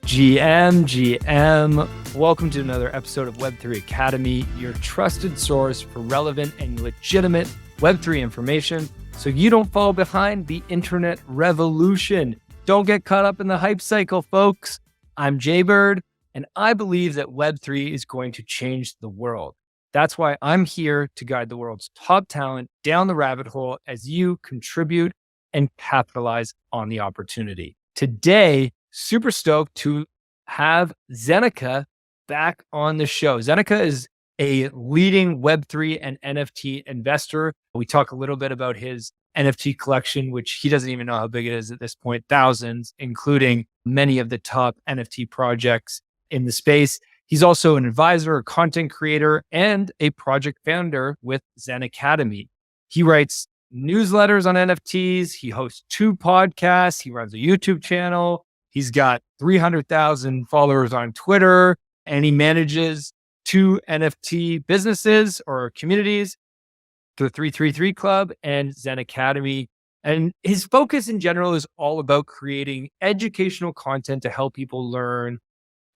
GM. Welcome to another episode of Web3 Academy, your trusted source for relevant and legitimate Web3 information so you don't fall behind the internet revolution. Don't get caught up in the hype cycle, folks. I'm Jaybird, and I believe that Web3 is going to change the world. That's why I'm here to guide the world's top talent down the rabbit hole as you contribute and capitalize on the opportunity. Today, super stoked to have Zeneca back on the show. Zeneca is a leading Web3 and NFT investor. We talk a little bit about his NFT collection, which he doesn't even know how big it is at this point, thousands, including many of the top NFT projects in the space. He's also an advisor, a content creator, and a project founder with Zen Academy. He writes newsletters on NFTs. He hosts 2 podcasts. He runs a YouTube channel. He's got 300,000 followers on Twitter, and he manages 2 NFT businesses or communities, the 333 Club and Zen Academy. And his focus in general is all about creating educational content to help people learn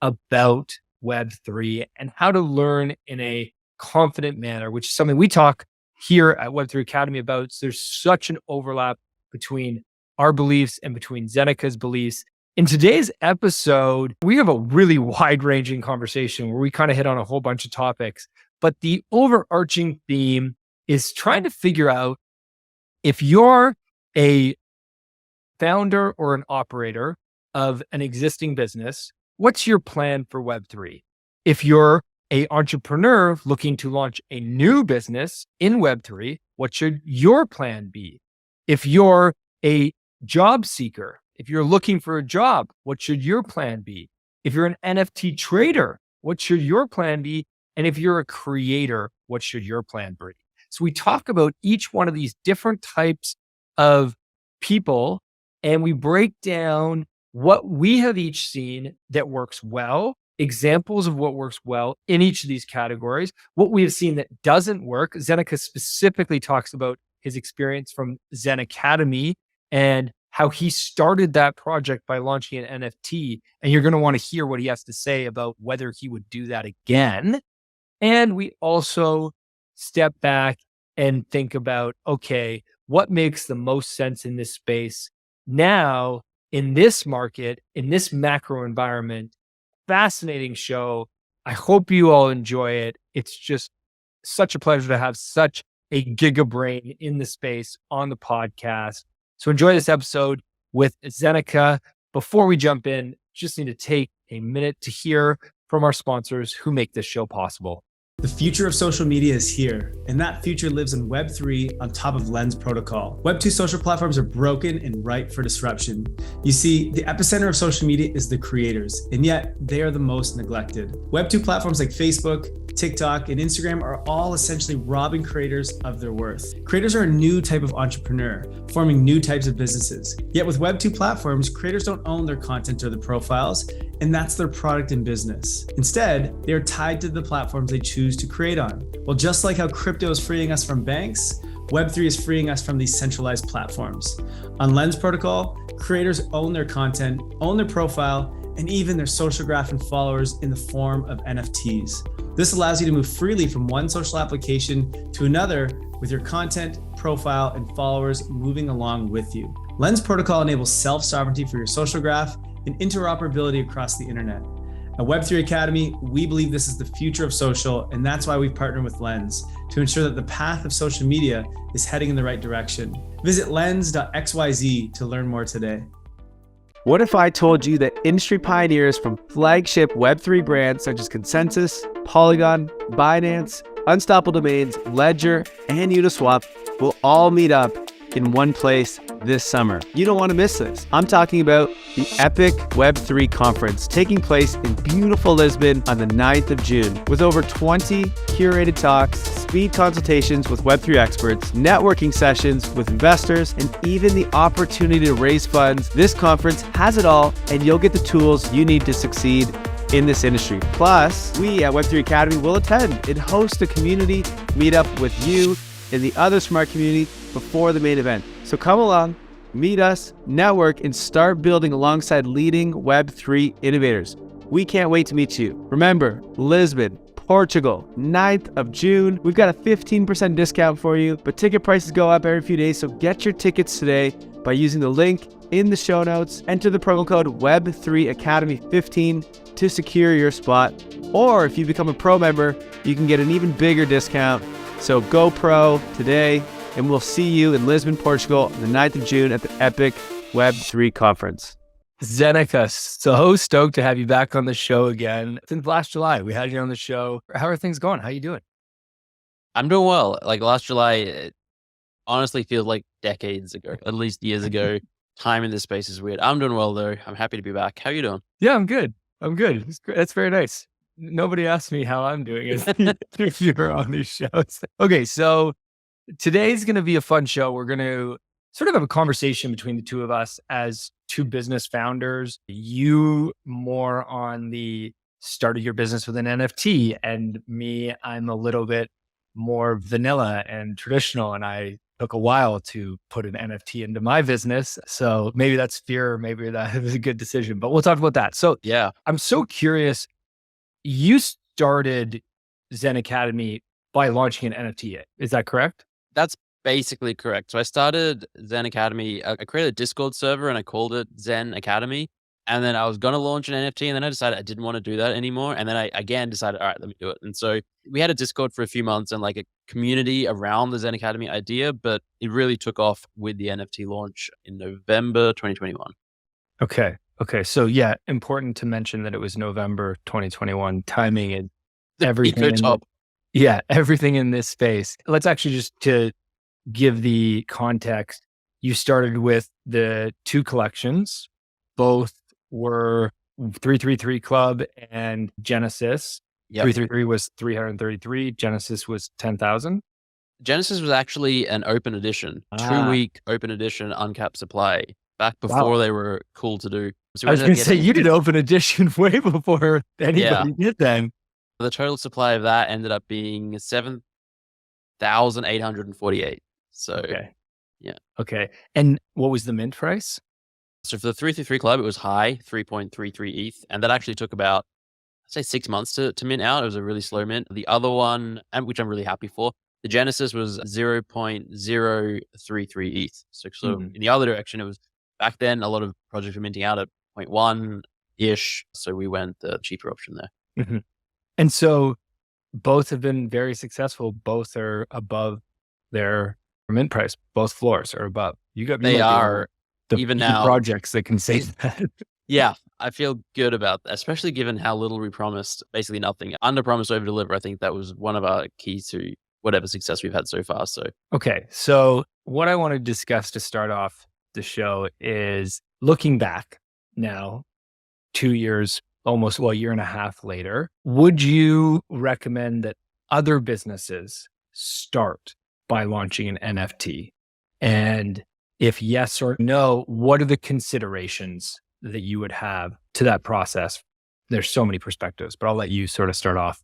about Web3 and how to learn in a confident manner, which is something we talk here at Web3 Academy about. So there's such an overlap between our beliefs and between Zeneca's beliefs. In today's episode, we have a really wide-ranging conversation where we kind of hit on a whole bunch of topics, but the overarching theme is trying to figure out if you're a founder or an operator of an existing business, what's your plan for Web3? If you're an entrepreneur looking to launch a new business in Web3, what should your plan be? If you're a job seeker, if you're looking for a job, what should your plan be? If you're an NFT trader, what should your plan be? And if you're a creator, what should your plan be? So we talk about each one of these different types of people, and we break down what we have each seen that works well, examples of what works well in each of these categories, what we have seen that doesn't work. Zeneca specifically talks about his experience from Zen Academy and how he started that project by launching an NFT. And you're going to want to hear what he has to say about whether he would do that again. And we also step back and think about, okay, what makes the most sense in this space now, in this market, in this macro environment. Fascinating show. I hope you all enjoy it. It's just such a pleasure to have such a giga brain in the space on the podcast. So enjoy this episode with Zeneca. Before we jump in, just need to take a minute to hear from our sponsors who make this show possible. The future of social media is here, and that future lives in Web3 on top of Lens protocol. Web2 social platforms are broken and ripe for disruption. You see, the epicenter of social media is the creators, and yet they are the most neglected. Web2 platforms like Facebook, TikTok, and Instagram are all essentially robbing creators of their worth. Creators are a new type of entrepreneur, forming new types of businesses. Yet with Web2 platforms, creators don't own their content or the profiles, and that's their product and business. Instead, they are tied to the platforms they choose to create on. Well, just like how crypto is freeing us from banks, Web3 is freeing us from these centralized platforms. On Lens protocol, creators own their content, own their profile, and even their social graph and followers in the form of NFTs. This allows you to move freely from one social application to another with your content, profile, and followers moving along with you. Lens protocol enables self-sovereignty for your social graph and interoperability across the internet. At Web3 Academy, we believe this is the future of social, and that's why we've partnered with Lens to ensure that the path of social media is heading in the right direction. Visit lens.xyz to learn more today. What if I told you that industry pioneers from flagship Web3 brands such as Consensus, Polygon, Binance, Unstoppable Domains, Ledger, and Uniswap will all meet up in one place this summer? You don't want to miss this. I'm talking about the Epic Web3 Conference taking place in beautiful Lisbon on the 9th of June with over 20 curated talks, speed consultations with Web3 experts, networking sessions with investors, and even the opportunity to raise funds. This conference has it all, and you'll get the tools you need to succeed in this industry. Plus, we at Web3 Academy will attend and host a community meetup with you and the other smart community before the main event. So come along Meet us, network, and start building alongside leading Web3 innovators. We can't wait to meet you. Remember, Lisbon, Portugal, 9th of June. We've got a 15% discount for you, but ticket prices go up every few days, so get your tickets today by using the link in the show notes. Enter the promo code Web3 Academy 15 to secure your spot. Or if you become a pro member, you can get an even bigger discount. So go pro today, and we'll see you in Lisbon, Portugal on the 9th of June at the Epic Web3 Conference. Zeneca, so stoked to have you back on the show again. Since last July, we had you on the show. How are things going? How are you doing? I'm doing well. Like last July, it honestly feels like decades ago, at least years ago. Time in this space is weird. I'm doing well though. I'm happy to be back. How are you doing? Yeah, I'm good. That's very nice. Nobody asked me how I'm doing if you're on these shows. Okay, so today's going to be a fun show. We're going to sort of have a conversation between the two of us as two business founders. You more on the start of your business with an NFT, and me, I'm a little bit more vanilla and traditional, and I took a while to put an NFT into my business. So maybe that's fear, maybe that was a good decision, but we'll talk about that. So Yeah. I'm so curious. You started Zen Academy by launching an NFT. Is that correct? That's basically correct. So I started Zen Academy. I created a Discord server and I called it Zen Academy. And then I was going to launch an NFT, and then I decided I didn't want to do that anymore. And then I again decided, all right, let me do it. And so we had a Discord for a few months and like a community around the Zen Academy idea, but it really took off with the NFT launch in November 2021. Okay. So yeah, important to mention that it was November 2021. Timing and everything. Everything in this space. Let's actually just to give the context. You started with the two collections. Both were 333 Club and Genesis. Yep. 333 was 333. Genesis was 10,000. Genesis was actually an open edition, 2-week open edition, uncapped supply, back before they were cool to do. So I was going to say, you did open edition way before anybody did then. The total supply of that ended up being 7,848. So, Okay. And what was the mint price? So for the 333 Club, it was high, 3.33 ETH. And that actually took about, I'd say 6 months to mint out. It was a really slow mint. The other one, and which I'm really happy for, the Genesis was 0.033 ETH. So in the other direction, it was back then, a lot of projects were minting out at 0.1-ish. So we went the cheaper option there. Mm-hmm. And so both have been very successful. Both are above their mint price. Both floors are above. They are. Even now, projects that can say that. Yeah, I feel good about that, especially given how little we promised, basically nothing. Under promise, over deliver. I think that was one of our keys to whatever success we've had so far. So, okay. So what I want to discuss to start off the show is looking back now, 2 years, almost, a year and a half later, would you recommend that other businesses start by launching an NFT? And if yes or no, what are the considerations that you would have to that process? There's so many perspectives, but I'll let you sort of start off.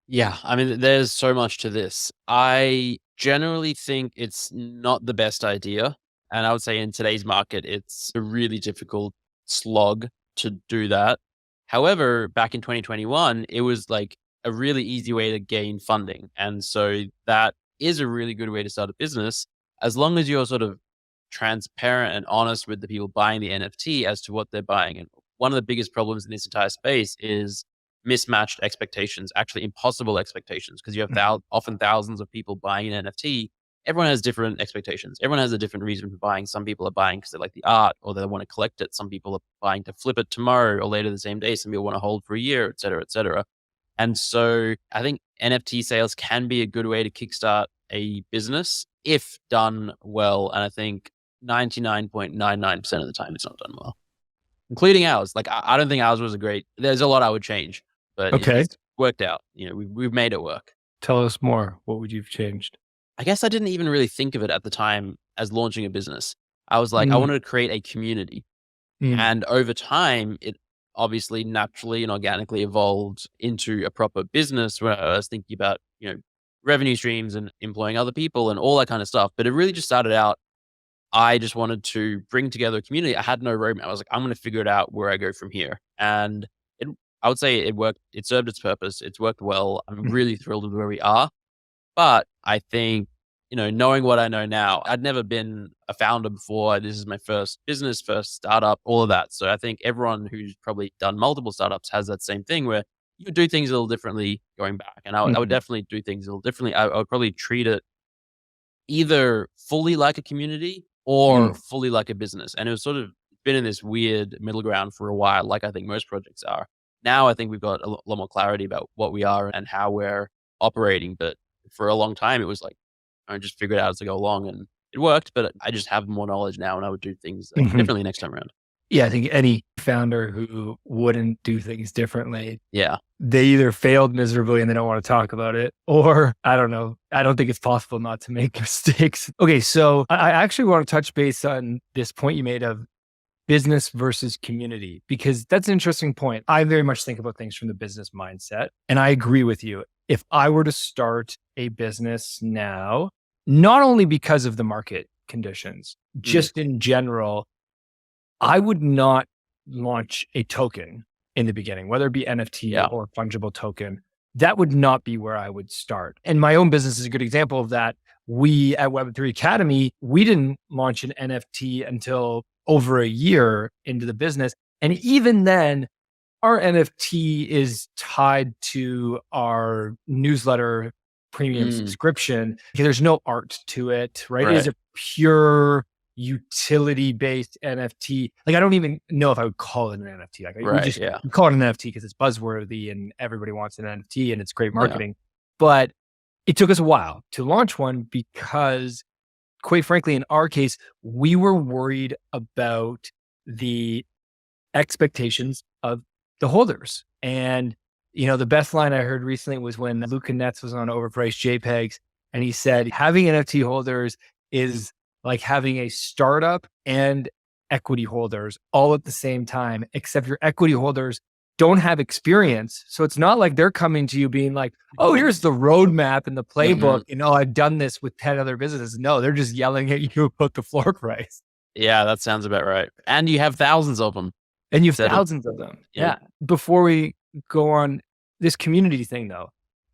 Yeah, I mean, there's so much to this. I generally think it's not the best idea. And I would say in today's market, it's a really difficult slog to do that. However, back in 2021, it was like a really easy way to gain funding. And so that is a really good way to start a business, as long as you're sort of transparent and honest with the people buying the NFT as to what they're buying. And one of the biggest problems in this entire space is mismatched expectations, actually impossible expectations, because you have often thousands of people buying an NFT. Everyone has different expectations. Everyone has a different reason for buying. Some people are buying because they like the art or they want to collect it. Some people are buying to flip it tomorrow or later the same day. Some people want to hold for a year, et cetera, et cetera. And so I think NFT sales can be a good way to kickstart a business if done well. And I think 99.99% of the time it's not done well, including ours. Like, I don't think ours was there's a lot I would change, but it's worked out. You know, we've made it work. Tell us more. What would you have changed? I guess I didn't even really think of it at the time as launching a business. I was like, I wanted to create a community. And over time, it obviously naturally and organically evolved into a proper business where I was thinking about, revenue streams and employing other people and all that kind of stuff. But it really just started out, I just wanted to bring together a community. I had no roadmap. I was like, I'm going to figure it out where I go from here. And I would say it worked. It served its purpose. It's worked well. I'm really thrilled with where we are. But I think, knowing what I know now, I'd never been a founder before. This is my first business, first startup, all of that. So I think everyone who's probably done multiple startups has that same thing where you do things a little differently going back. And I would definitely do things a little differently. I would probably treat it either fully like a community or fully like a business. And it was sort of been in this weird middle ground for a while, like I think most projects are. Now I think we've got a lot more clarity about what we are and how we're operating. But for a long time, it was like, I just figured it out as I go along, and it worked, but I just have more knowledge now and I would do things differently next time around. Yeah, I think any founder who wouldn't do things differently, Yeah. they either failed miserably and they don't want to talk about it, or I don't know. I don't think it's possible not to make mistakes. Okay, so I actually want to touch base on this point you made of business versus community, because that's an interesting point. I very much think about things from the business mindset, and I agree with you. If I were to start a business now, not only because of the market conditions, just in general, I would not launch a token in the beginning, whether it be NFT or fungible token. That would not be where I would start. And my own business is a good example of that. We at Web3 Academy, we didn't launch an NFT until over a year into the business. And even then, our NFT is tied to our newsletter premium subscription. There's no art to it, right? It is a pure utility-based NFT. Like, I don't even know if I would call it an NFT. Like, we call it an NFT because it's buzzworthy and everybody wants an NFT and it's great marketing. But it took us a while to launch one because, quite frankly, in our case, we were worried about the expectations of the holders. And, the best line I heard recently was when Luca Netz was on Overpriced JPEGs, and he said, having NFT holders is like having a startup and equity holders all at the same time, except your equity holders don't have experience. So it's not like they're coming to you being like, oh, here's the roadmap and the playbook. I've done this with 10 other businesses. No, they're just yelling at you about the floor price. Yeah, that sounds about right. And you have thousands of them. And you have thousands of them. Yeah. Before we go on this community thing, though,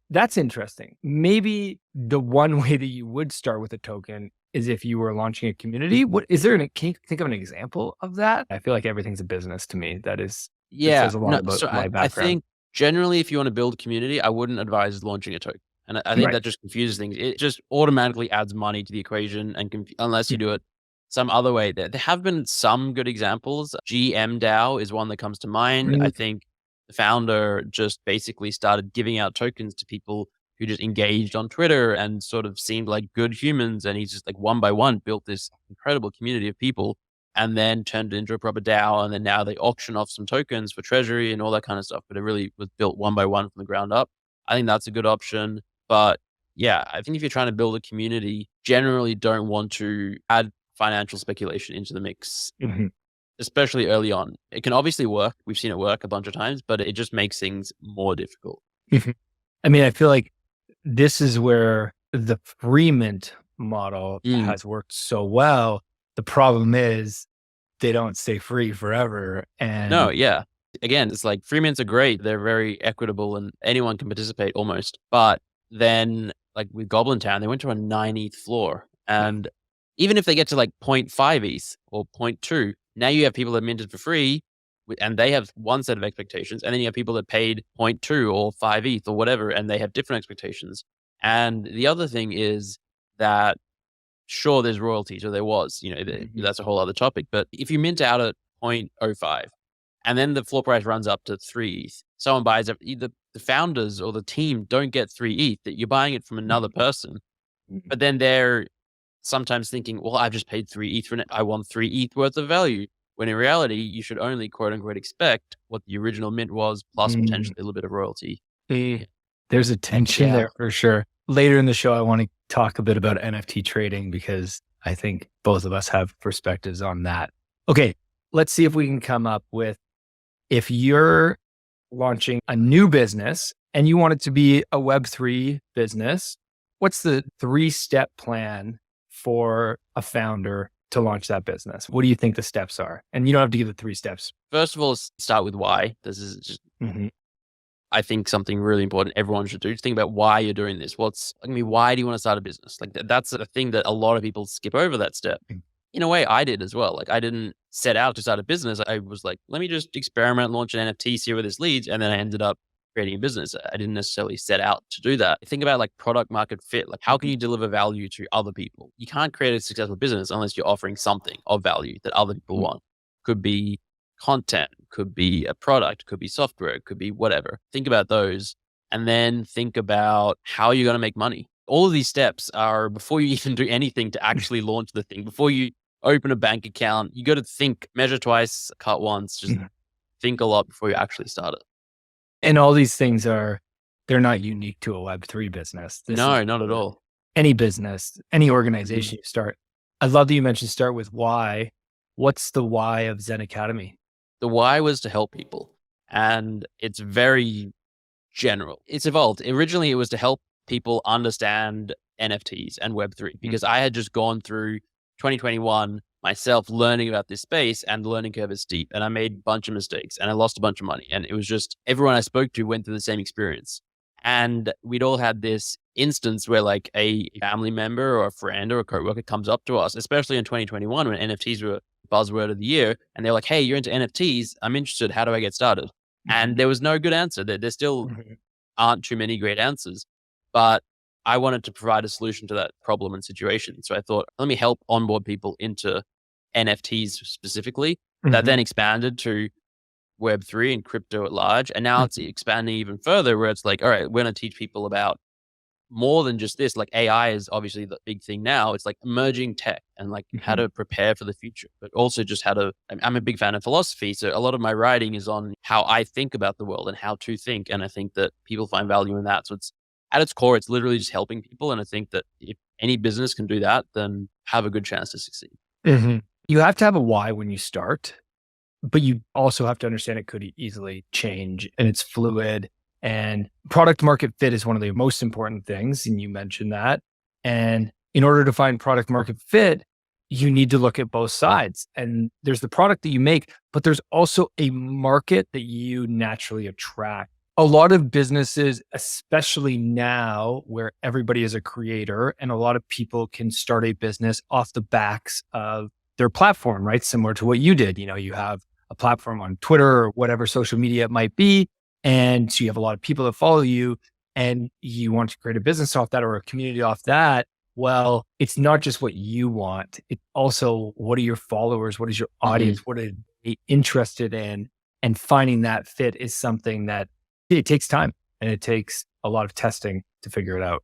that's interesting. Maybe the one way that you would start with a token is if you were launching a community. Can you think of an example of that? I feel like everything's a business to me. That says a lot about my background. I think generally, if you want to build a community, I wouldn't advise launching a token. And I think that just confuses things. It just automatically adds money to the equation, and unless you do it some other way. There have been some good examples. GMDAO is one that comes to mind. I think the founder just basically started giving out tokens to people who just engaged on Twitter and sort of seemed like good humans. And he's just like one by one built this incredible community of people and then turned it into a proper DAO. And then now they auction off some tokens for treasury and all that kind of stuff. But it really was built one by one from the ground up. I think that's a good option. But yeah, I think if you're trying to build a community, generally don't want to add financial speculation into the mix, especially early on. It can obviously work. We've seen it work a bunch of times, but it just makes things more difficult. I mean, I feel like this is where the free mint model has worked so well. The problem is they don't stay free forever. And again, it's like free mints are great. They're very equitable and anyone can participate almost. But then like with Goblin Town, they went to a 9 ETH floor. And even if they get to like 0.5 ETH or 0.2, now you have people that minted for free and they have one set of expectations. And then you have people that paid 0.2 or 5 ETH or whatever, and they have different expectations. And the other thing is that, sure, there's royalties, or there was, that's a whole other topic. But if you mint out at 0.05 and then the floor price runs up to 3 ETH, someone buys it, either the founders or the team don't get 3 ETH, that you're buying it from another person. But then they're sometimes thinking, well, I've just paid 3 ETH for it. I want 3 ETH worth of value. When in reality, you should only quote unquote expect what the original mint was, plus potentially a little bit of royalty. There's a tension there for sure. Later in the show, I want to talk a bit about NFT trading because I think both of us have perspectives on that. Okay, let's see if we can come up with, if you're launching a new business and you want it to be a Web3 business, what's the 3-step plan for a founder to launch that business? What do you think the steps are? And you don't have to give the 3 steps. First of all, start with why. This is just, I think, something really important everyone should do. Think about why you're doing this. Why do you want to start a business? Like that's a thing that a lot of people skip over that step. In a way, I did as well. Like I didn't set out to start a business. I was like, let me just experiment, launch an NFT, see where this leads. And then I ended up creating a business. I didn't necessarily set out to do that. Think about like product market fit. Like how can you deliver value to other people? You can't create a successful business unless you're offering something of value that other people want. Could be content, could be a product, could be software, could be whatever. Think about those and then think about how you're going to make money. All of these steps are before you even do anything to actually launch the thing. Before you open a bank account, you got to think, measure twice, cut once, just think a lot before you actually start it. And all these things they're not unique to a Web3 business. No, not at all. Any business, any organization you start. I love that you mentioned start with why. What's the why of Zen Academy? The why was to help people. And it's very general. It's evolved. Originally, it was to help people understand NFTs and Web3 because I had just gone through 2021 myself learning about this space, and the learning curve is steep, and I made a bunch of mistakes and I lost a bunch of money. And it was just everyone I spoke to went through the same experience. And we'd all had this instance where like a family member or a friend or a coworker comes up to us, especially in 2021 when NFTs were buzzword of the year. And they're like, hey, you're into NFTs. I'm interested. How do I get started? And there was no good answer. There still aren't too many great answers, but I wanted to provide a solution to that problem and situation. So I thought, let me help onboard people into NFTs specifically. That then expanded to Web3 and crypto at large. And now it's expanding even further where it's like, all right, we're going to teach people about more than just this. Like AI is obviously the big thing now. It's like emerging tech and like how to prepare for the future, but also just how to, I'm a big fan of philosophy. So a lot of my writing is on how I think about the world and how to think. And I think that people find value in that. So it's at its core, it's literally just helping people. And I think that if any business can do that, then have a good chance to succeed. You have to have a why when you start, but you also have to understand it could easily change and it's fluid. And product market fit is one of the most important things. And you mentioned that. And in order to find product market fit, you need to look at both sides. And there's the product that you make, but there's also a market that you naturally attract. A lot of businesses, especially now where everybody is a creator and a lot of people can start a business off the backs of their platform, right? Similar to what you did. You know, you have a platform on Twitter or whatever social media it might be. And so you have a lot of people that follow you and you want to create a business off that or a community off that. Well, it's not just what you want. It's also what are your followers? What is your audience? What are they interested in? And finding that fit is something that it takes time and it takes a lot of testing to figure it out.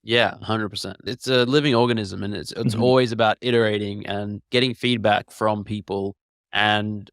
Yeah, 100%. It's a living organism and it's always about iterating and getting feedback from people and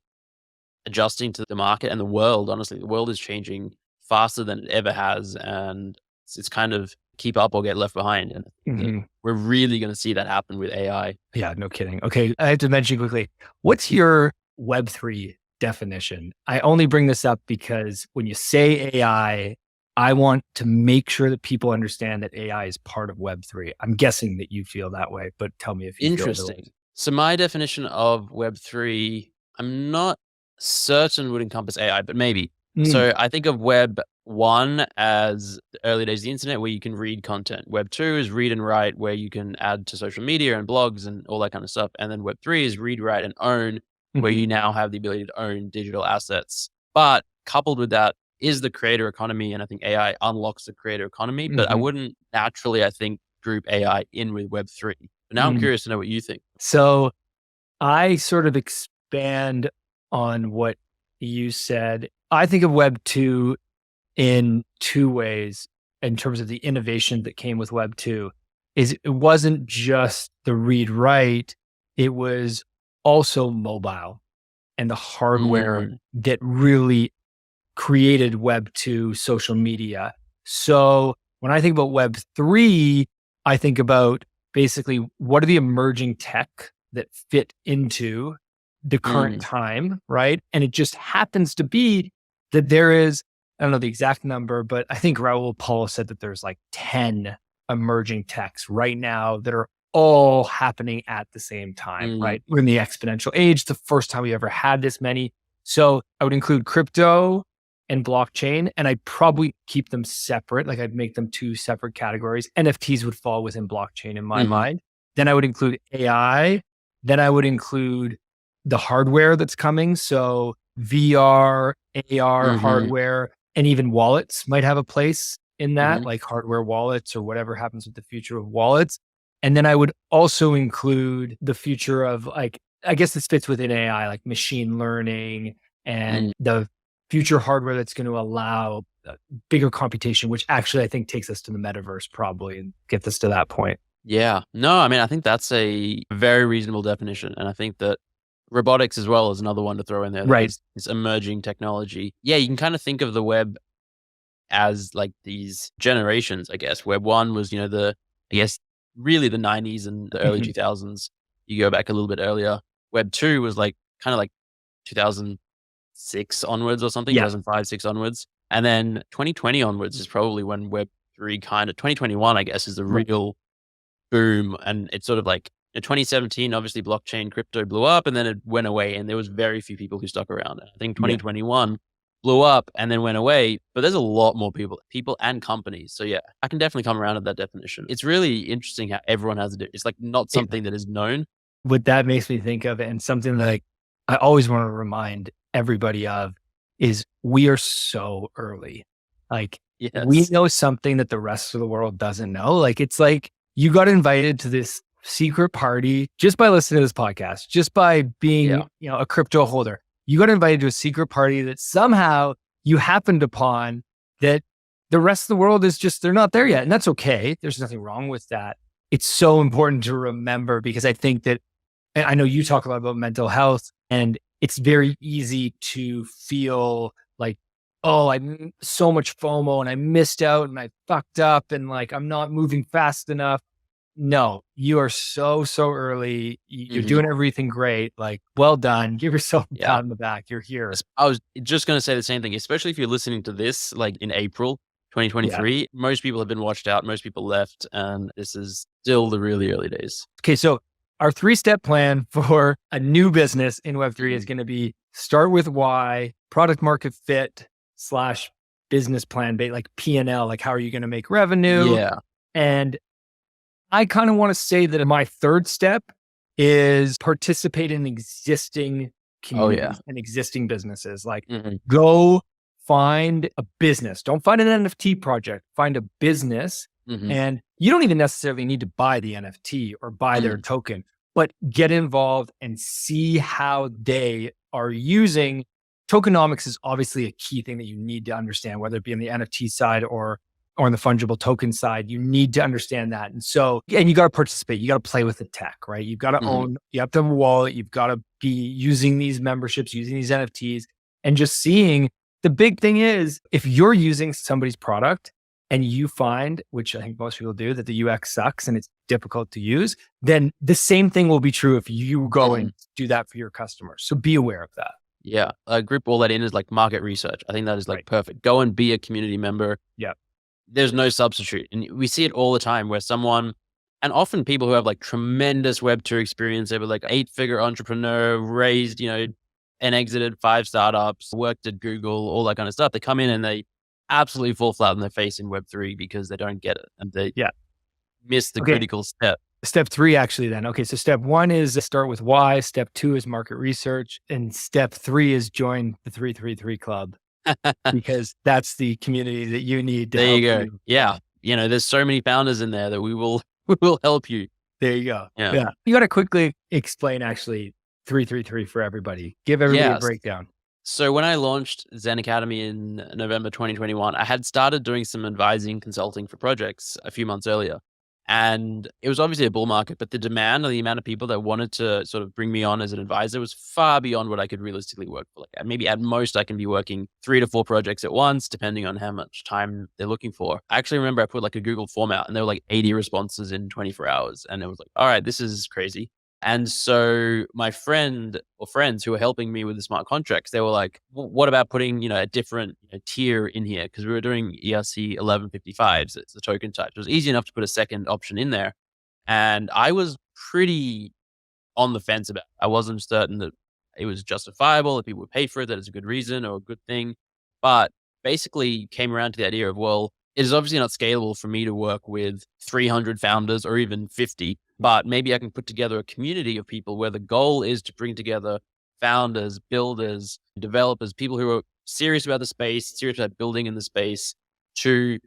adjusting to the market and the world. Honestly, the world is changing faster than it ever has. And it's kind of keep up or get left behind. And we're really going to see that happen with AI. Yeah, no kidding. Okay, I have to mention quickly, what's your Web3 definition? I only bring this up because when you say AI, I want to make sure that people understand that AI is part of Web3. I'm guessing that you feel that way, but tell me if you feel Interesting. So my definition of Web3, I'm not certain would encompass AI, but maybe. So I think of Web 1 as the early days of the internet where you can read content. Web 2 is read and write where you can add to social media and blogs and all that kind of stuff. And then Web 3 is read, write, and own where you now have the ability to own digital assets. But coupled with that is the creator economy. And I think AI unlocks the creator economy, but I wouldn't naturally, I think, group AI in with Web 3. But now I'm curious to know what you think. So I sort of expand on what you said. I think of Web 2 in 2 ways in terms of the innovation that came with Web 2 is it wasn't just the read write, it was also mobile and the hardware that really created Web 2 social media. So when I think about Web 3, I think about basically what are the emerging tech that fit into the current time, right? And it just happens to be that there is, I don't know the exact number, but I think Raul Paulo said that there's like 10 emerging techs right now that are all happening at the same time, Mm. right? We're in the exponential age, the first time we ever had this many. So I would include crypto and blockchain, and I'd probably keep them separate. Like I'd make them two separate categories. NFTs would fall within blockchain in my mind. Then I would include AI. Then I would include the hardware that's coming. So VR, AR hardware, and even wallets might have a place in that, like hardware wallets or whatever happens with the future of wallets. And then I would also include the future of like, I guess this fits within AI, like machine learning and the future hardware that's going to allow bigger computation, which actually I think takes us to the metaverse probably and gets us to that point. Yeah. No, I mean, I think that's a very reasonable definition. And I think that robotics as well is another one to throw in there. Right. This emerging technology. Yeah, you can kind of think of the web as like these generations, I guess. Web 1 was, I guess, really the 90s and the early 2000s. You go back a little bit earlier. Web 2 was like kind of like 2006 onwards or something, 2005, 6 onwards. And then 2020 onwards is probably when Web 3 2021, I guess, is the real boom. And it's sort of like in 2017, obviously blockchain crypto blew up and then it went away and there was very few people who stuck around. And I think 2021 blew up and then went away, but there's a lot more people and companies. So yeah, I can definitely come around to that definition. It's really interesting how everyone has it. It's like not something that is known. What that makes me think of, and something that I always want to remind everybody of, is we are so early. Like we know something that the rest of the world doesn't know. Like it's like you got invited to this secret party just by listening to this podcast, just by being, a crypto holder. You got invited to a secret party that somehow you happened upon that the rest of the world is just, they're not there yet. And that's okay. There's nothing wrong with that. It's so important to remember because I think that, and I know you talk a lot about mental health, and it's very easy to feel like, oh, I'm so much FOMO and I missed out and I fucked up and like, I'm not moving fast enough. No, you are so early. You're doing everything great. Like, well done. Give yourself a pat on the back. You're here. I was just going to say the same thing, especially if you're listening to this like in April 2023. Most people have been washed out. Most people left. And this is still the really early days. Okay. So our 3-step plan for a new business in Web3 is going to be start with why, product market fit / business plan, like P&L, like how are you going to make revenue? Yeah. And I kind of want to say that my 3rd step is participate in existing communities and existing businesses. Like go find a business. Don't find an NFT project. Find a business. And you don't even necessarily need to buy the NFT or buy their token, but get involved and see how they are using. Tokenomics is obviously a key thing that you need to understand, whether it be on the NFT side or on the fungible token side. You need to understand that. And so, and you got to participate. You got to play with the tech, right? You've got to own, you have to have a wallet. You've got to be using these memberships, using these NFTs, and just seeing. The big thing is if you're using somebody's product and you find, which I think most people do, that the UX sucks and it's difficult to use, then the same thing will be true if you go and do that for your customers. So be aware of that. Yeah. I group all that in as like market research. I think that is like perfect. Go and be a community member. Yeah. There's no substitute. And we see it all the time where someone, and often people who have like tremendous Web2 experience, they were like 8-figure entrepreneur, raised, and exited 5 startups, worked at Google, all that kind of stuff. They come in and they absolutely fall flat on their face in Web3 because they don't get it. And they miss the critical step. Step 3, actually, then. Okay. So step 1 is start with why. Step 2 is market research. And step 3 is join the 333 Club because that's the community that you need to there help you go. you. Yeah. There's so many founders in there that we will help you. There you go. Yeah. You got to quickly explain actually 333 for everybody. Give everybody a breakdown. So when I launched Zen Academy in November 2021, I had started doing some advising consulting for projects a few months earlier. And it was obviously a bull market, but the demand or the amount of people that wanted to sort of bring me on as an advisor was far beyond what I could realistically work for. Like maybe at most I can be working 3 to 4 projects at once, depending on how much time they're looking for. I actually remember I put like a Google form out and there were like 80 responses in 24 hours. And it was like, all right, this is crazy. And so my friend or friends who were helping me with the smart contracts, they were like, well, what about putting, a different tier in here? Because we were doing ERC 1155s. It's the token type. So it was easy enough to put a second option in there. And I was pretty on the fence about it. I wasn't certain that it was justifiable, that people would pay for it, that it's a good reason or a good thing. But basically came around to the idea of, well, it is obviously not scalable for me to work with 300 founders or even 50, but maybe I can put together a community of people where the goal is to bring together founders, builders, developers, people who are serious about the space, serious about building in the space, to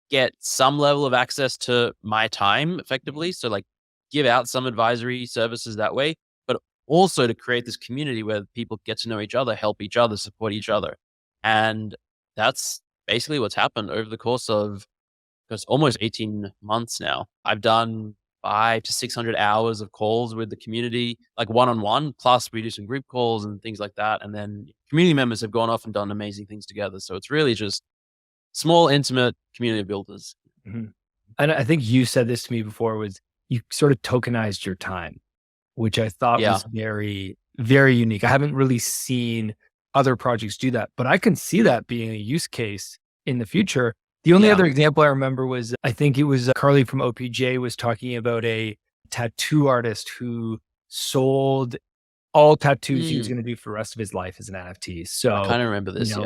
get some level of access to my time effectively. So like give out some advisory services that way, but also to create this community where people get to know each other, help each other, support each other. And that's basically what's happened over the course of almost 18 months now. I've done 500 to 600 hours of calls with the community, like one-on-one, plus we do some group calls and things like that. And then community members have gone off and done amazing things together. So it's really just small, intimate community of builders. Mm-hmm. And I think you said this to me before, was you sort of tokenized your time, which I thought was very, very unique. I haven't really seen other projects do that, but I can see that being a use case in the future. The only other example I remember was, I think it was Carly from OPJ was talking about a tattoo artist who sold all tattoos he was going to do for the rest of his life as an NFT. So I kind of remember this,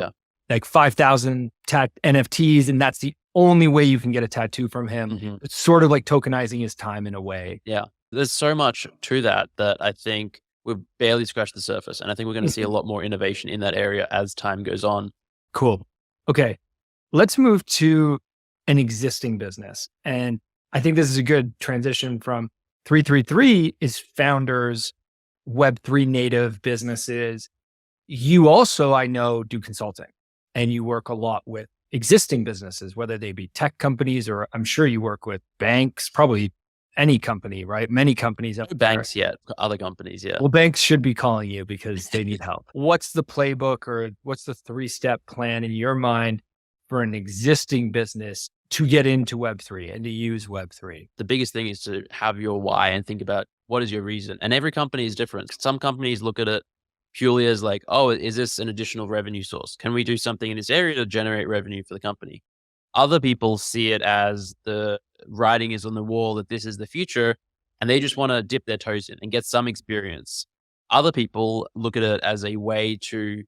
like 5,000 NFTs, and that's the only way you can get a tattoo from him. Mm-hmm. It's sort of like tokenizing his time in a way. Yeah, there's so much to that I think we've barely scratched the surface. And I think we're going to see a lot more innovation in that area as time goes on. Cool. Okay. Let's move to an existing business. And I think this is a good transition from 333 is founders, Web3 native businesses. You also, I know, do consulting, and you work a lot with existing businesses, whether they be tech companies, or I'm sure you work with banks, probably any company, right? Many companies. Banks yet, other companies, yeah. Well, banks should be calling you because they need help. What's the playbook, or what's the 3-step plan in your mind for an existing business to get into Web3 and to use Web3? The biggest thing is to have your why and think about what is your reason. And every company is different. Some companies look at it purely as like, oh, is this an additional revenue source? Can we do something in this area to generate revenue for the company? Other people see it as the writing is on the wall that this is the future, and they just want to dip their toes in and get some experience. Other people look at it as a way to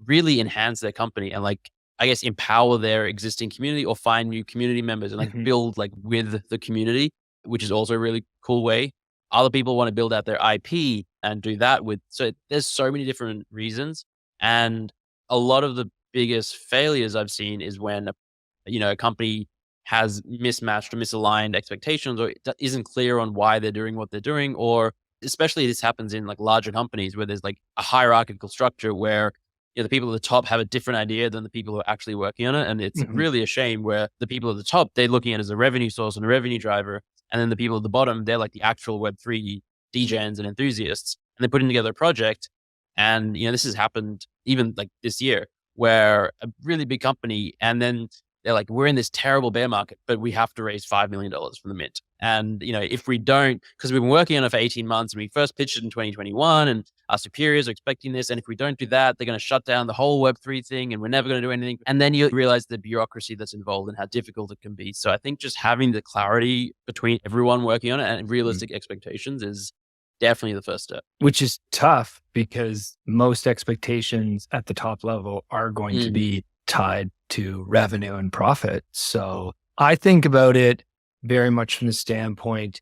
really enhance their company and like, I guess, empower their existing community or find new community members and like build like with the community, which is also a really cool way. Other people want to build out their IP and do that with, so there's so many different reasons. And a lot of the biggest failures I've seen is when, a company has mismatched or misaligned expectations or isn't clear on why they're doing what they're doing. Or especially this happens in like larger companies where there's like a hierarchical structure where the people at the top have a different idea than the people who are actually working on it. And it's really a shame where the people at the top, they're looking at it as a revenue source and a revenue driver. And then the people at the bottom, they're like the actual Web3 degens and enthusiasts. And they're putting together a project. And, this has happened even like this year where a really big company, and then they're like, we're in this terrible bear market, but we have to raise $5 million from the mint. And, if we don't, because we've been working on it for 18 months and we first pitched it in 2021 and our superiors are expecting this. And if we don't do that, they're going to shut down the whole Web3 thing and we're never going to do anything. And then you realize the bureaucracy that's involved and how difficult it can be. So I think just having the clarity between everyone working on it and realistic expectations is definitely the first step. Which is tough because most expectations at the top level are going to be tied to revenue and profit. So I think about it very much from the standpoint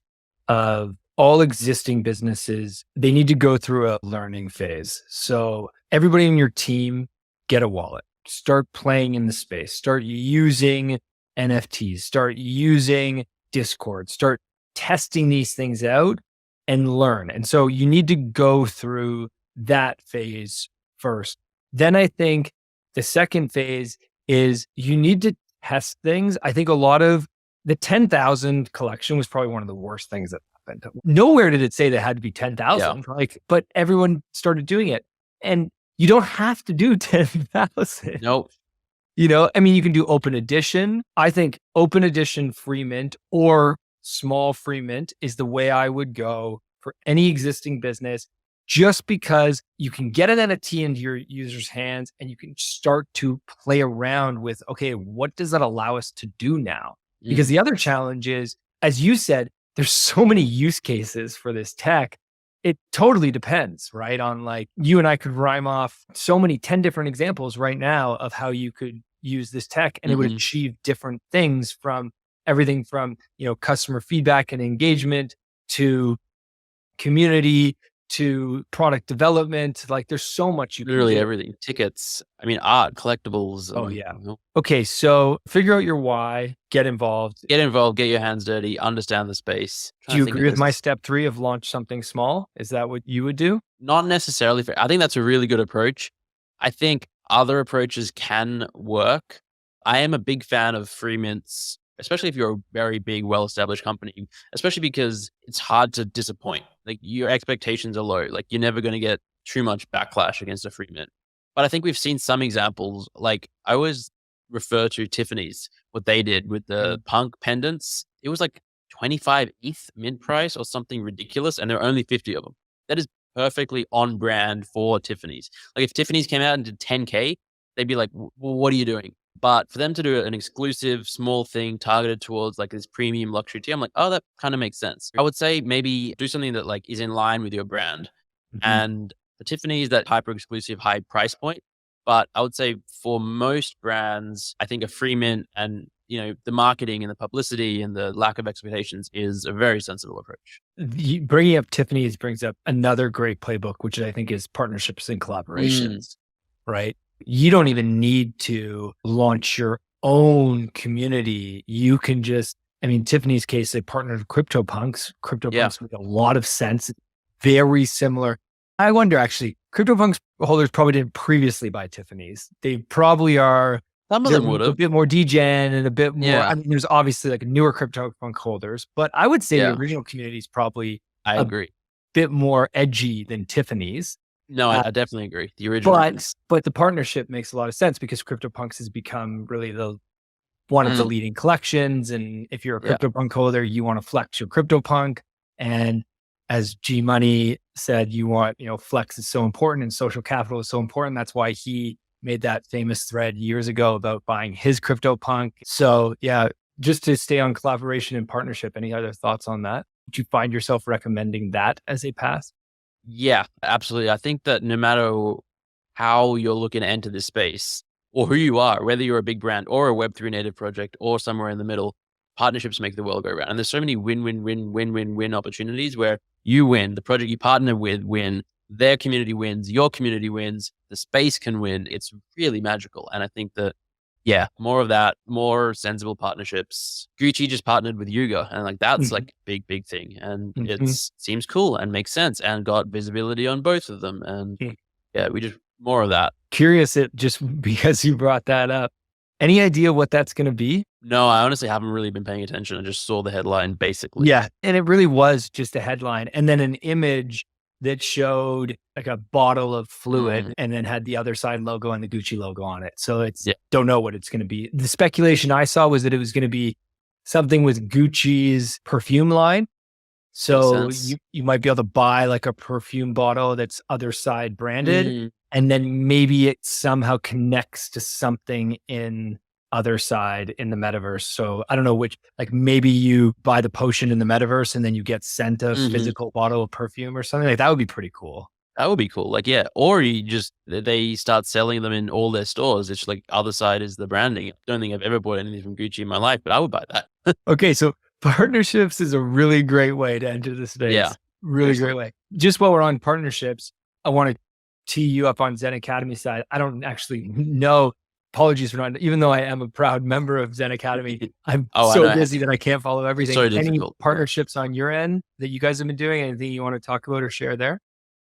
of all existing businesses, they need to go through a learning phase. So everybody in your team, get a wallet, start playing in the space, start using NFTs, start using Discord, start testing these things out and learn. And so you need to go through that phase first. Then I think the second phase is you need to test things. I think a lot of the 10,000 collection was probably one of the worst things that happened. Nowhere did it say that had to be 10,000, but everyone started doing it. And you don't have to do 10,000. Nope. You can do open edition. I think open edition free mint or small free mint is the way I would go for any existing business, just because you can get an NFT into your users' hands and you can start to play around with, okay, what does that allow us to do now? Because the other challenge is, as you said, there's so many use cases for this tech. It totally depends, right? On like you and I could rhyme off so many 10 different examples right now of how you could use this tech and it would achieve different things, from everything from, customer feedback and engagement to community to product development. Like there's so much you can Literally do. everything. Tickets. I mean, art, collectibles. Oh yeah. Okay. So figure out your why, get involved. Get involved, get your hands dirty, understand the space. Do you agree with my step 3 of launch something small? Is that what you would do? Not necessarily. I think that's a really good approach. I think other approaches can work. I am a big fan of free mints, especially if you're a very big, well-established company, especially because it's hard to disappoint. Like your expectations are low. Like you're never going to get too much backlash against a free mint. But I think we've seen some examples. Like I always refer to Tiffany's, what they did with the punk pendants. It was like 25 ETH mint price or something ridiculous, and there are only 50 of them. That is perfectly on brand for Tiffany's. Like if Tiffany's came out and did 10K, they'd be like, well, what are you doing? But for them to do an exclusive small thing targeted towards like this premium luxury tier, I'm like, oh, that kind of makes sense. I would say maybe do something that like is in line with your brand. And for Tiffany's, that hyper exclusive high price point. But I would say for most brands, I think a free mint and the marketing and the publicity and the lack of expectations is a very sensible approach. Bringing up Tiffany's brings up another great playbook, which I think is partnerships and collaborations, right? You don't even need to launch your own community. You can just, Tiffany's case, they partnered with CryptoPunks. CryptoPunks make a lot of sense. Very similar. I wonder, actually, CryptoPunks holders probably didn't previously buy Tiffany's. They probably are Some of them would have. a bit more degen and a bit more. There's obviously like newer CryptoPunk holders, but I would say the original community is probably I agree. bit more edgy than Tiffany's. No, I definitely agree. The original, but the partnership makes a lot of sense because CryptoPunks has become really one of the leading collections. And if you're a CryptoPunk holder, you want to flex your CryptoPunk. And as G Money said, you want, flex is so important and social capital is so important. That's why he made that famous thread years ago about buying his CryptoPunk. So yeah, just to stay on collaboration and partnership, any other thoughts on that? Would you find yourself recommending that as a path? Yeah, absolutely. I think that no matter how you're looking to enter this space or who you are, whether you're a big brand or a Web3 native project or somewhere in the middle, partnerships make the world go round. And there's so many win-win-win opportunities where you win, the project you partner with win, their community wins, your community wins, the space can win. It's really magical. And I think that, more of that, more sensible partnerships. Gucci just partnered with Yuga, and like that's like a big thing. And it seems cool and makes sense and got visibility on both of them. And we just more of that. Curious, it just because you brought that up. Any idea what that's going to be? No, I honestly haven't really been paying attention. I just saw the headline basically. Yeah. And it really was just a headline and then an image that showed like a bottle of fluid and then had the other side logo and the Gucci logo on it. So it's, don't know what it's going to be. The speculation I saw was that it was going to be something with Gucci's perfume line. So you might be able to buy like a perfume bottle that's other side branded. And then maybe it somehow connects to something in other side in the metaverse. So I don't know which, like maybe you buy the potion in the metaverse and then you get sent a physical bottle of perfume or something like that. Would be pretty cool. That would be cool. Like, or they start selling them in all their stores. It's like other side is the branding. I don't think I've ever bought anything from Gucci in my life, but I would buy that. Okay. So partnerships is a really great way to enter the space. Yeah. Really great way. Just while we're on partnerships, I want to tee you up on Zen Academy side. I don't actually know. Apologies for not, even though I am a proud member of Zen Academy, I'm so busy that I can't follow everything. So any partnerships on your end that you guys have been doing? Anything you want to talk about or share there?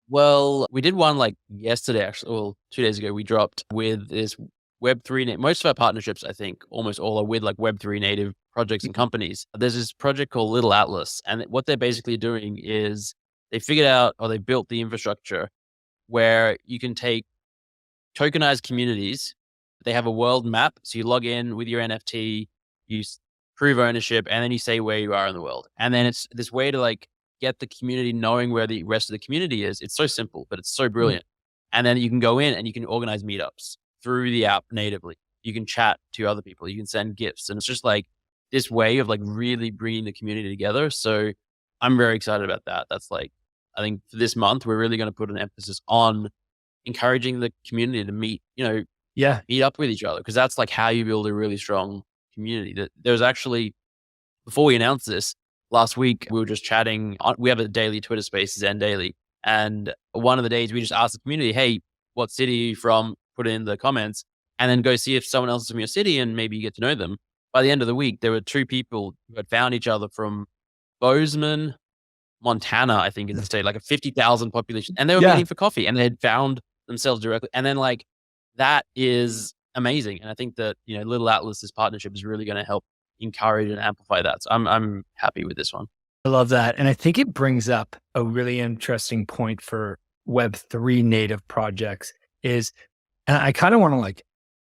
Well, we did one like yesterday, actually. Well, 2 days ago, we dropped with this Web3. Most of our partnerships, I think, almost all are with like Web3 native projects and companies. There's this project called Little Atlas. And what they're basically doing is they figured out or they built the infrastructure where you can take tokenized communities. They have a world map. So you log in with your NFT, you prove ownership, and then you say where you are in the world. And then it's this way to like get the community knowing where the rest of the community is. It's so simple, but it's so brilliant. And then you can go in and you can organize meetups through the app natively. You can chat to other people. You can send gifts. And it's just like this way of like really bringing the community together. So I'm very excited about that. That's like, I think for this month, we're really going to put an emphasis on encouraging the community to meet, meet up with each other. Cause that's like how you build a really strong community. That there's actually, before we announced this last week, we were just chatting. We have a daily Twitter space, Zen Daily. And one of the days we just asked the community, hey, what city are you from? Put it in the comments and then go see if someone else is from your city and maybe you get to know them. By the end of the week, there were 2 people who had found each other from Bozeman, Montana, I think is the state, like a 50,000 population. And they were meeting for coffee and they had found themselves directly. And then like, that is amazing. And I think that, Little Atlas, this partnership is really going to help encourage and amplify that. So I'm happy with this one. I love that. And I think it brings up a really interesting point for Web3 native projects is, and I kind of want to like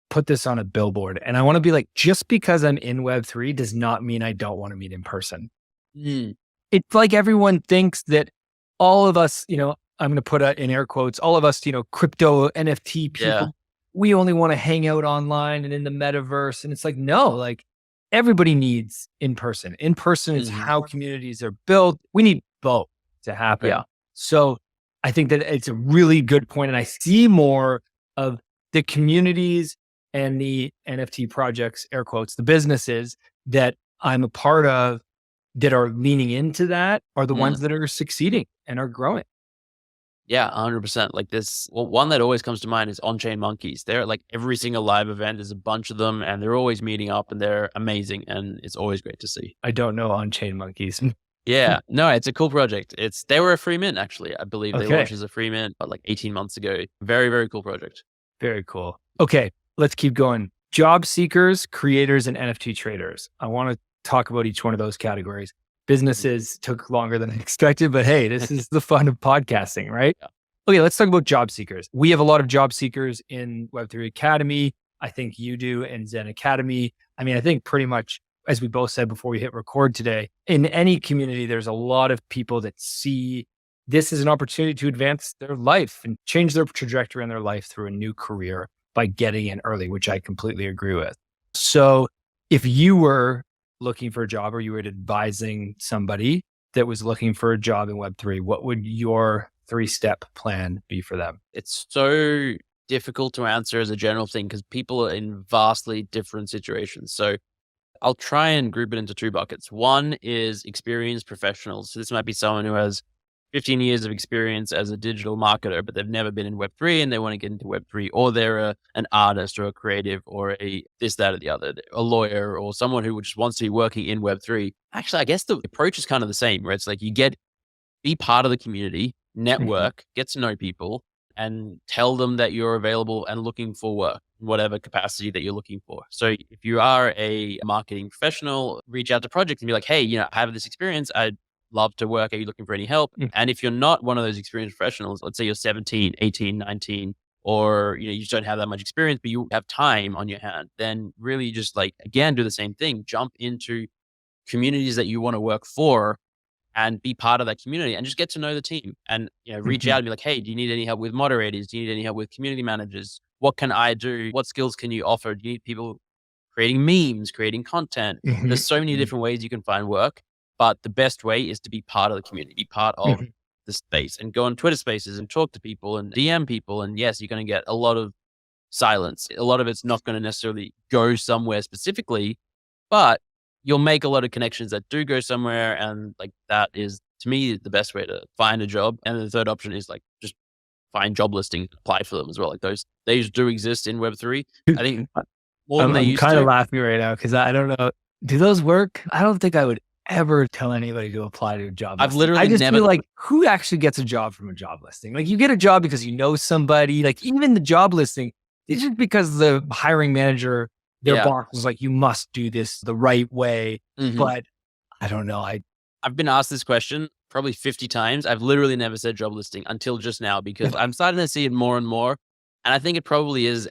put this on a billboard and I want to be like, just because I'm in Web3 does not mean I don't want to meet in person. It's like everyone thinks that all of us, I'm going to put in air quotes, all of us, crypto NFT people, we only want to hang out online and in the metaverse. And it's like, no, like everybody needs in person. In person is how communities are built. We need both to happen. Yeah. So I think that it's a really good point. And I see more of the communities and the NFT projects, air quotes, the businesses that I'm a part of that are leaning into that are the ones that are succeeding and are growing. Yeah, 100%. Like this, one that always comes to mind is On-Chain Monkeys. They're like every single live event, there's a bunch of them and they're always meeting up and they're amazing. And it's always great to see. I don't know On-Chain Monkeys. Yeah, no, it's a cool project. They were a free mint, actually. I believe they launched as a free mint like 18 months ago. Very, very cool project. Very cool. Okay, let's keep going. Job seekers, creators, and NFT traders. I want to talk about each one of those categories. Businesses took longer than I expected, but hey, this is the fun of podcasting, right? Yeah. Okay, let's talk about job seekers. We have a lot of job seekers in Web3 Academy. I think you do in Zen Academy. I mean, I think pretty much, as we both said before we hit record today, in any community, there's a lot of people that see this as an opportunity to advance their life and change their trajectory in their life through a new career by getting in early, which I completely agree with. So if you were looking for a job or you were advising somebody that was looking for a job in Web3, what would your 3-step plan be for them? It's so difficult to answer as a general thing because people are in vastly different situations. So I'll try and group it into 2 buckets. One is experienced professionals. So this might be someone who has 15 years of experience as a digital marketer, but they've never been in Web3 and they want to get into Web3, or they're an artist or a creative or a this, that, or the other, a lawyer or someone who just wants to be working in Web3. Actually, I guess the approach is kind of the same, where it's like be part of the community, network, get to know people, and tell them that you're available and looking for work, whatever capacity that you're looking for. So if you are a marketing professional, reach out to projects and be like, hey, I have this experience. I'd love to work. Are you looking for any help? And if you're not one of those experienced professionals, let's say you're 17, 18, 19, or you just don't have that much experience, but you have time on your hand, then really just like, again, do the same thing. Jump into communities that you want to work for and be part of that community and just get to know the team and reach out and be like, hey, do you need any help with moderators? Do you need any help with community managers? What can I do? What skills can you offer? Do you need people creating memes, creating content? There's so many different ways you can find work. But the best way is to be part of the community, be part of the space and go on Twitter spaces and talk to people and DM people. And yes, you're going to get a lot of silence. A lot of it's not going to necessarily go somewhere specifically, but you'll make a lot of connections that do go somewhere. And like that is, to me, the best way to find a job. And the third option is like just find job listings, apply for them as well. Like those do exist in Web3. I think more than they used to. I'm kind of laughing right now because I don't know. Do those work? I don't think I would ever tell anybody to apply to a job listing. I just feel like, who actually gets a job from a job listing? Like you get a job because you know somebody. Like even the job listing, it's just because the hiring manager, their boss was like, you must do this the right way. But I don't know. I've been asked this question probably 50 times. I've literally never said job listing until just now because I'm starting to see it more and more. And I think it probably is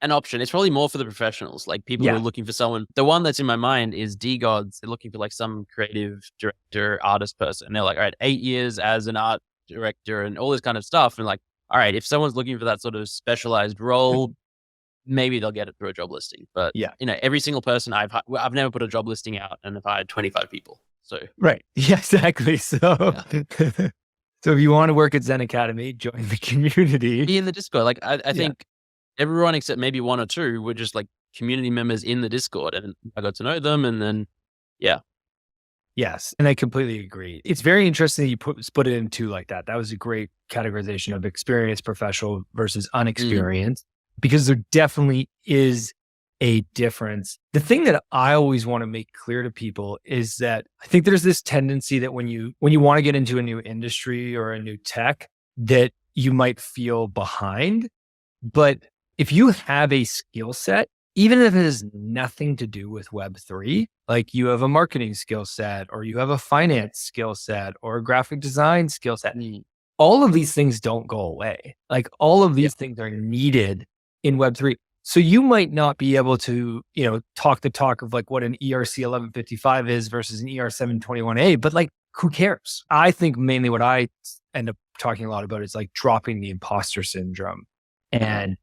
an option. It's probably more for the professionals, like people who are looking for someone. The one that's in my mind is D-Gods. They're looking for like some creative director, artist person. And they're like, all right, 8 years as an art director and all this kind of stuff. And like, all right, if someone's looking for that sort of specialized role, maybe they'll get it through a job listing. But Yeah. every single person I've never put a job listing out and I've hired 25 people. So Right. Yeah, exactly. So, so if you want to work at Zen Academy, join the community. be in the Discord. Like I think everyone except maybe one or two were just like community members in the Discord, and I got to know them, and then Yes. And I completely agree. It's very interesting that you split it into like that. That was a great categorization of experienced professional versus unexperienced, because there definitely is a difference. The thing that I always want to make clear to people is that I think there's this tendency that when you want to get into a new industry or a new tech, that you might feel behind. But if you have a skill set, even if it has nothing to do with Web3, like you have a marketing skill set, or you have a finance skill set, or a graphic design skill set, all of these things don't go away. Like all of these things are needed in Web3. So you might not be able to, talk the talk of like what an ERC 1155 is versus an ER 721A, but like, who cares? I think mainly what I end up talking a lot about is like dropping the imposter syndrome and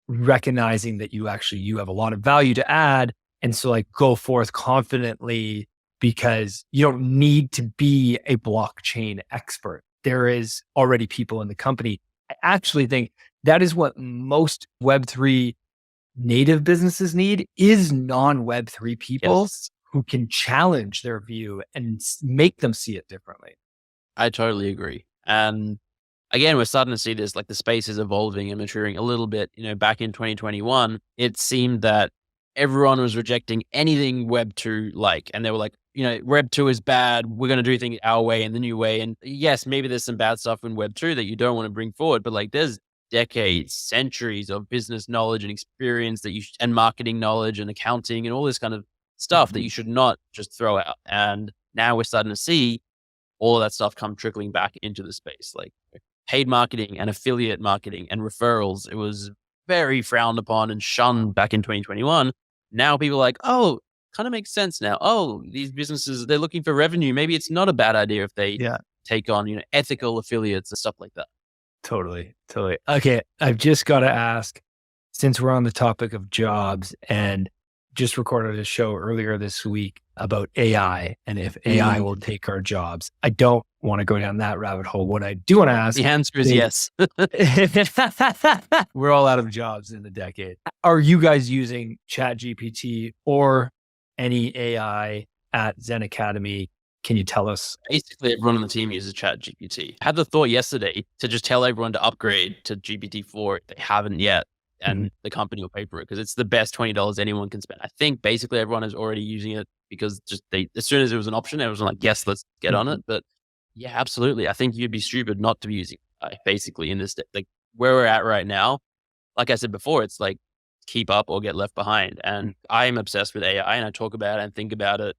recognizing that you have a lot of value to add. And so like go forth confidently, because you don't need to be a blockchain expert. There is already people in the company. I actually think that is what most Web3 native businesses need, is non-Web3 people who can challenge their view and make them see it differently. I totally agree. And again, we're starting to see this, like the space is evolving and maturing a little bit. Back in 2021, it seemed that everyone was rejecting anything Web 2 like, and they were like, Web 2 is bad. We're going to do things our way and the new way. And yes, maybe there's some bad stuff in Web 2 that you don't want to bring forward, but like there's decades, centuries of business knowledge and experience and marketing knowledge and accounting and all this kind of stuff that you should not just throw out. And now we're starting to see all of that stuff come trickling back into the space, like paid marketing and affiliate marketing and referrals. It was very frowned upon and shunned back in 2021. Now people are like, oh, kind of makes sense now. Oh, these businesses, they're looking for revenue. Maybe it's not a bad idea if they take on, ethical affiliates and stuff like that. Totally. Okay. I've just got to ask, since we're on the topic of jobs, and just recorded a show earlier this week about AI and if AI will take our jobs. I don't want to go down that rabbit hole. What I do want to ask, the answer is yes. We're all out of jobs in the decade. Are you guys using ChatGPT or any AI at Zen Academy? Can you tell us? Basically, everyone on the team uses ChatGPT. I had the thought yesterday to just tell everyone to upgrade to GPT-4 if they haven't yet, and the company will pay for it, because it's the best $20 anyone can spend. I think basically everyone is already using it, because as soon as it was an option, everyone was like, yes, let's get on it. But yeah, absolutely. I think you'd be stupid not to be using AI basically in this, like where we're at right now. Like I said before, it's like keep up or get left behind. And I'm obsessed with AI, and I talk about it and think about it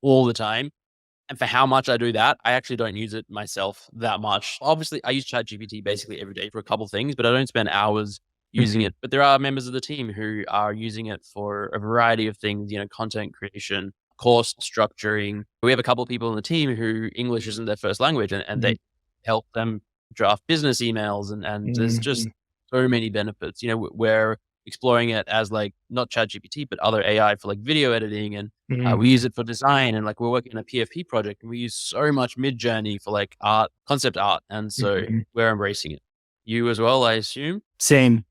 all the time. And for how much I do that, I actually don't use it myself that much. Obviously, I use ChatGPT basically every day for a couple of things, but I don't spend hours using it. But there are members of the team who are using it for a variety of things, content creation, course structuring. We have a couple of people in the team who English isn't their first language, and they help them draft business emails. And there's just so many benefits. We're exploring it as like not ChatGPT, but other AI for like video editing. And we use it for design. And like we're working on a PFP project, and we use so much Midjourney for like art, concept art. And so we're embracing it. You as well, I assume? Same.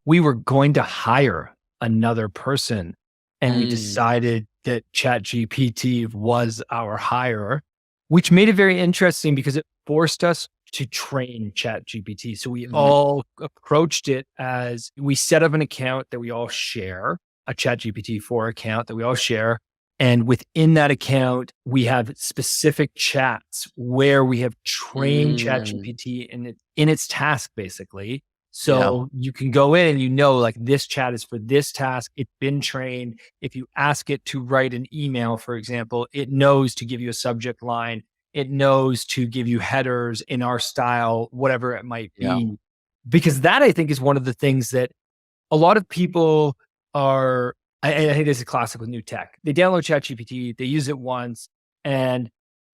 We were going to hire another person, and we decided that ChatGPT was our hire, which made it very interesting because it forced us to train ChatGPT. So we all approached it as we set up an account that we all share, a ChatGPT 4 account that we all share. And within that account, we have specific chats where we have trained ChatGPT in its task, basically. So you can go in and like this chat is for this task. It's been trained. If you ask it to write an email, for example, it knows to give you a subject line. It knows to give you headers in our style, whatever it might be. Because that, I think, is one of the things that a lot of people are, I think this is classic with new tech. They download ChatGPT, they use it once, and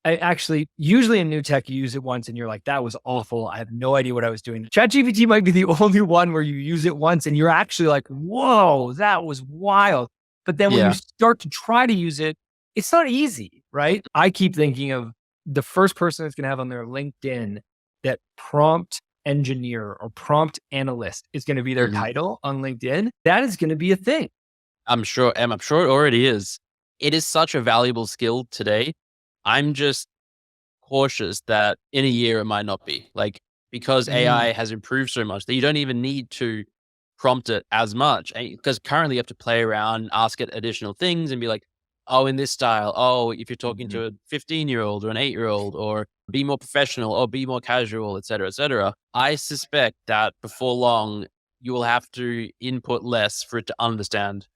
I actually, usually in new tech, you use it once and you're like, that was awful. I have no idea what I was doing. ChatGPT might be the only one where you use it once and you're actually like, whoa, that was wild. But then when you start to try to use it, it's not easy, right? I keep thinking of the first person that's going to have on their LinkedIn that prompt engineer or prompt analyst is going to be their title on LinkedIn. That is going to be a thing. I'm sure it already is. It is such a valuable skill today. I'm just cautious that in a year it might not be, like, because AI has improved so much that you don't even need to prompt it as much, because currently you have to play around, ask it additional things and be like, oh, in this style, oh, if you're talking to a 15-year-old or an 8-year-old, or be more professional or be more casual, et cetera, et cetera. I suspect that before long you will have to input less for it to understand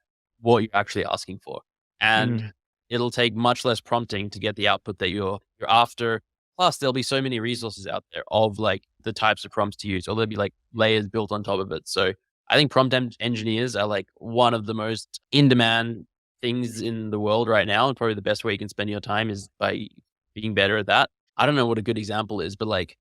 what you're actually asking for, and it'll take much less prompting to get the output that you're after. Plus, there'll be so many resources out there of like the types of prompts to use, or there'll be like layers built on top of it. So I think prompt engineers are like one of the most in-demand things in the world right now, and probably the best way you can spend your time is by being better at that. I don't know what a good example is, but like,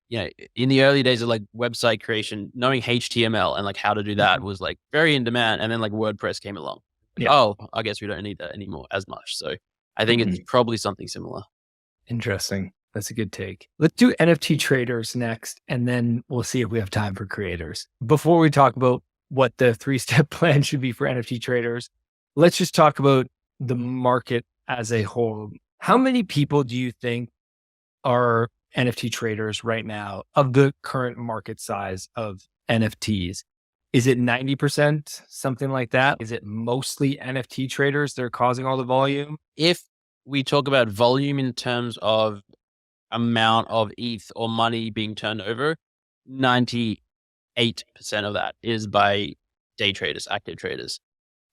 you know, in the early days of like website creation, knowing HTML and like how to do that was like very in demand. And then like WordPress came along. Oh, I guess we don't need that anymore as much. So I think it's probably something similar. Interesting. That's a good take. Let's do NFT traders next, and then we'll see if we have time for creators. Before we talk about what the 3-step plan should be for NFT traders, let's just talk about the market as a whole. How many people do you think are NFT traders right now of the current market size of NFTs? Is it 90%, something like that? Is it mostly NFT traders that are causing all the volume? If we talk about volume in terms of amount of ETH or money being turned over, 98% of that is by day traders, active traders.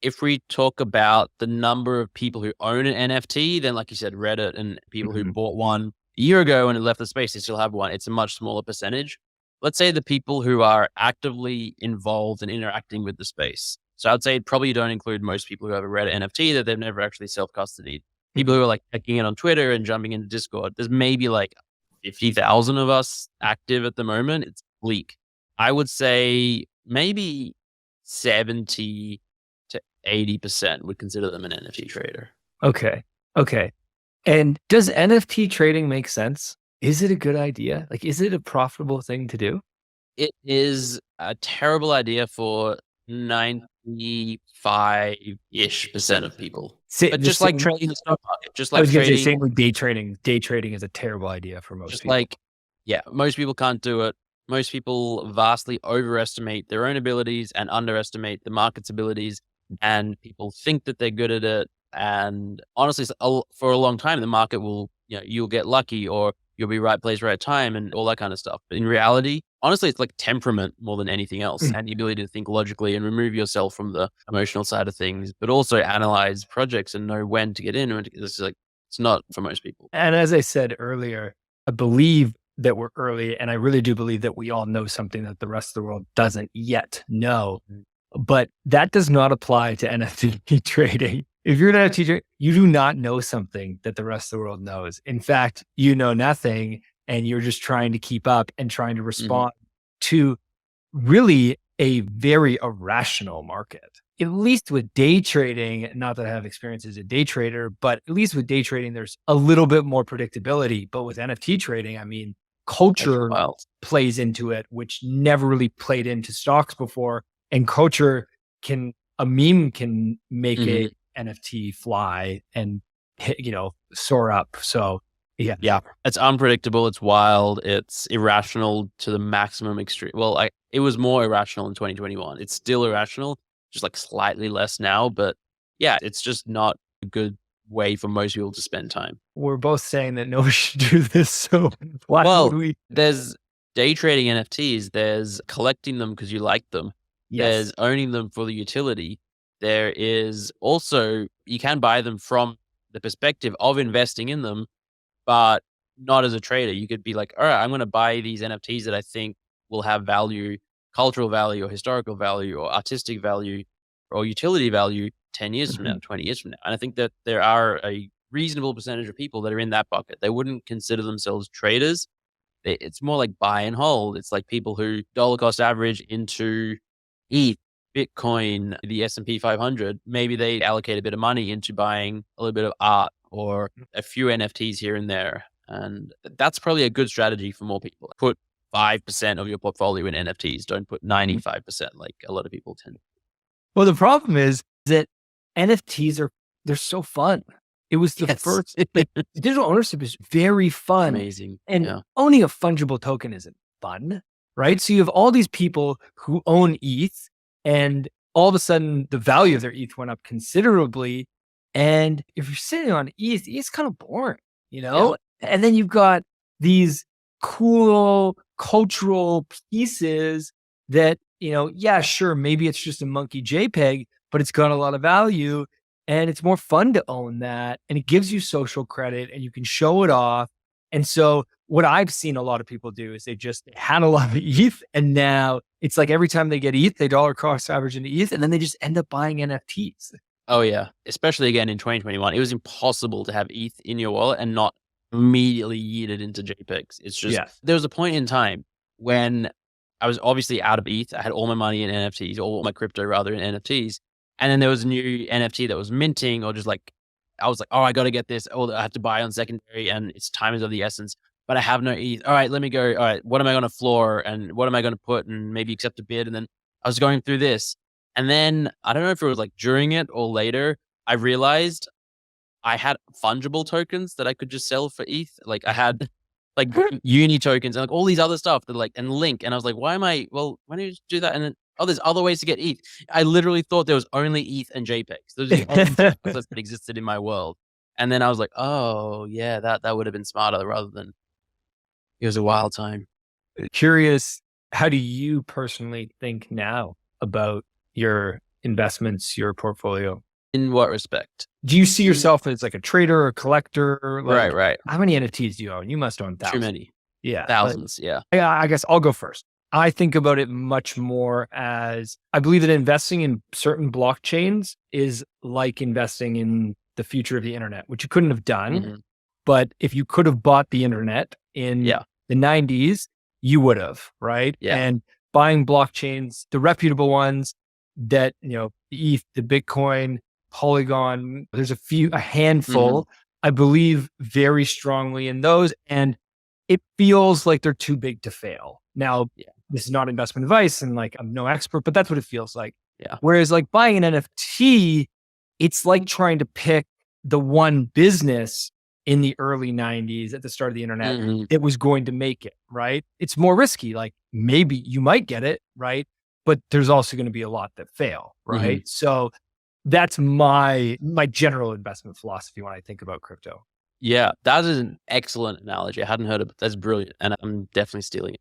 If we talk about the number of people who own an NFT, then like you said, Reddit and people who bought one a year ago and it left the space, they still have one. It's a much smaller percentage. Let's say the people who are actively involved and interacting with the space. So I'd say probably don't include most people who have a Reddit NFT that they've never actually self-custodied. People who are like checking it on Twitter and jumping into Discord. There's maybe like 50,000 of us active at the moment. It's bleak. I would say maybe 70 to 80% would consider them an NFT trader. Okay. And does NFT trading make sense? Is it a good idea? Like, is it a profitable thing to do? It is a terrible idea for 95-ish% of people. But just like trading the stock market, just like trading. Same with day trading. Day trading is a terrible idea for most people. Like, most people can't do it. Most people vastly overestimate their own abilities and underestimate the market's abilities. And people think that they're good at it. And honestly, for a long time, the market will, you'll get lucky, or you'll be right place, right time, and all that kind of stuff. But in reality, honestly, it's like temperament more than anything else, and the ability to think logically and remove yourself from the emotional side of things, but also analyze projects and know when to get in. It's not for most people. And as I said earlier, I believe that we're early, and I really do believe that we all know something that the rest of the world doesn't yet know. But that does not apply to NFT trading. If you're an NFT trader, you do not know something that the rest of the world knows. In fact, you know nothing, and you're just trying to keep up and trying to respond to really a very irrational market. At least with day trading, not that I have experience as a day trader, but at least with day trading, there's a little bit more predictability. But with NFT trading, I mean, culture plays into it, which never really played into stocks before. And culture a meme can make a NFT fly and soar up. So yeah, it's unpredictable. It's wild. It's irrational to the maximum extreme. Well, it was more irrational in 2021. It's still irrational, just like slightly less now. But yeah, it's just not a good way for most people to spend time. We're both saying that no one should do this. So why would we? There's day trading NFTs. There's collecting them because you like them. There's owning them for the utility. There is also, you can buy them from the perspective of investing in them, but not as a trader. You could be like, all right, I'm going to buy these NFTs that I think will have value, cultural value or historical value or artistic value or utility value 10 years from now, 20 years from now. And I think that there are a reasonable percentage of people that are in that bucket. They wouldn't consider themselves traders. It's more like buy and hold. It's like people who dollar cost average into ETH, Bitcoin, the S&P 500. Maybe they allocate a bit of money into buying a little bit of art or a few NFTs here and there. And that's probably a good strategy for more people. Put 5% of your portfolio in NFTs. Don't put 95% like a lot of people tend. Well, the problem is that NFTs they're so fun. It was the first, like, digital ownership is very fun. Amazing. And owning a fungible token isn't fun, right? So you have all these people who own ETH, and all of a sudden the value of their ETH went up considerably. And if you're sitting on ETH, it's kind of boring, you know? Yeah. And then you've got these cool cultural pieces that, you know, yeah, sure, maybe it's just a monkey JPEG, but it's got a lot of value. And it's more fun to own that. And it gives you social credit and you can show it off. And so what I've seen a lot of people do is they had a lot of ETH. And now it's like every time they get ETH, they dollar cost average into ETH. And then they just end up buying NFTs. Oh, yeah. Especially again in 2021. It was impossible to have ETH in your wallet and not immediately yeet it into JPEGs. It's just, there was a point in time when I was obviously out of ETH. I had all my money in NFTs, all my crypto rather in NFTs. And then there was a new NFT that was minting, or just like, I was like, oh, I got to get this. Oh, I have to buy on secondary and it's time is of the essence, but I have no ETH. All right, let me go. All right, what am I going to floor and what am I going to put and maybe accept a bid? And then I was going through this. And then I don't know if it was like during it or later, I realized I had fungible tokens that I could just sell for ETH. Like I had like uni tokens and like all these other stuff that like, and Link. And I was like, why don't you just do that? And then, oh, there's other ways to get ETH. I literally thought there was only ETH and JPEGs. Those are the only things that existed in my world. And then I was like, oh yeah, that would have been smarter rather than, it was a wild time. Curious, how do you personally think now about your investments, your portfolio? In what respect? Do you see yourself as like a trader or a collector? Like, right. How many NFTs do you own? You must own thousands. Too many. Yeah. Thousands, yeah. I guess I'll go first. I think about it much more as, I believe that investing in certain blockchains is like investing in the future of the internet, which you couldn't have done. Mm-hmm. But if you could have bought the internet in the 90s, you would have, right? Yeah. And buying blockchains, the reputable ones that, you know, the ETH, the Bitcoin, Polygon, there's a handful. I believe very strongly in those. And it feels like they're too big to fail. Now, this is not investment advice and like I'm no expert, but that's what it feels like. Yeah. Whereas like buying an NFT, it's like trying to pick the one business in the early 90s at the start of the internet that was going to make it, right? It's more risky. Like maybe you might get it, right? But there's also going to be a lot that fail, right? So that's my general investment philosophy when I think about crypto. Yeah, that is an excellent analogy. I hadn't heard of it. That's brilliant. And I'm definitely stealing it.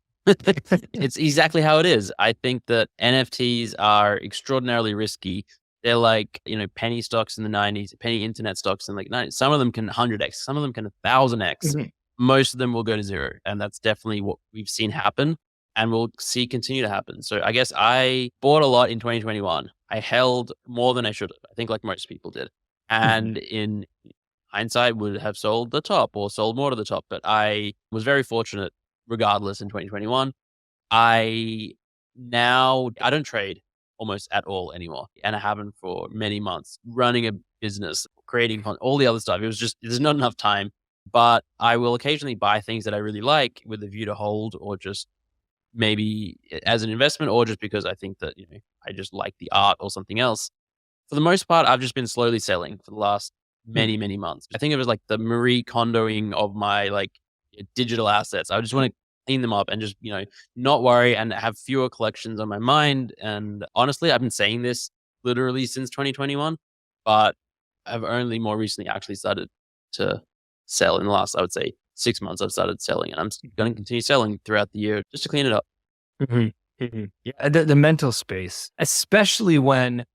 It's exactly how it is. I think that NFTs are extraordinarily risky. They're like, you know, penny stocks in the 90s, penny internet stocks in like 90s. Some of them can 100x, some of them can 1,000x. Most of them will go to zero. And that's definitely what we've seen happen and we'll see continue to happen. So I guess I bought a lot in 2021. I held more than I should have. I think like most people did. And in hindsight would have sold the top or sold more to the top. But I was very fortunate regardless in 2021. I don't trade almost at all anymore. And I haven't for many months. Running a business, creating content, all the other stuff. It was just, there's not enough time. But I will occasionally buy things that I really like with a view to hold or just maybe as an investment or just because I think that, you know, I just like the art or something else. For the most part, I've just been slowly selling for the last many, many months. I think it was like the Marie Kondoing of my like digital assets. I just want to clean them up and just, you know, not worry and have fewer collections on my mind. And honestly, I've been saying this literally since 2021, but I've only more recently actually started to sell in the last, I would say 6 months. I've started selling and I'm going to continue selling throughout the year just to clean it up. Yeah, the mental space, especially when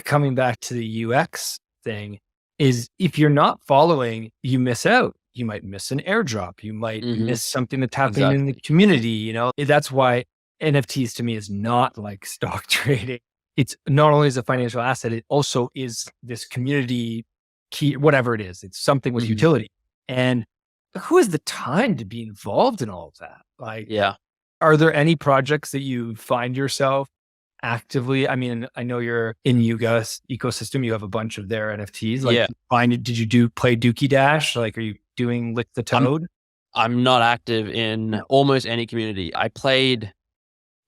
coming back to the UX thing, is if you're not following, you miss out. You might miss an airdrop. You might miss something that's happening in the community. You know, that's why NFTs to me is not like stock trading. It's not only as a financial asset, it also is this community key, whatever it is. It's something with Mhm. utility. And who has the time to be involved in all of that? Like, Yeah. are there any projects that you find yourself actively? I mean, I know you're in Yuga's ecosystem. You have a bunch of their NFTs. Like, Yeah. did you play Dookie Dash? Like, are you doing Lick the Toad? I'm not active in almost any community. I played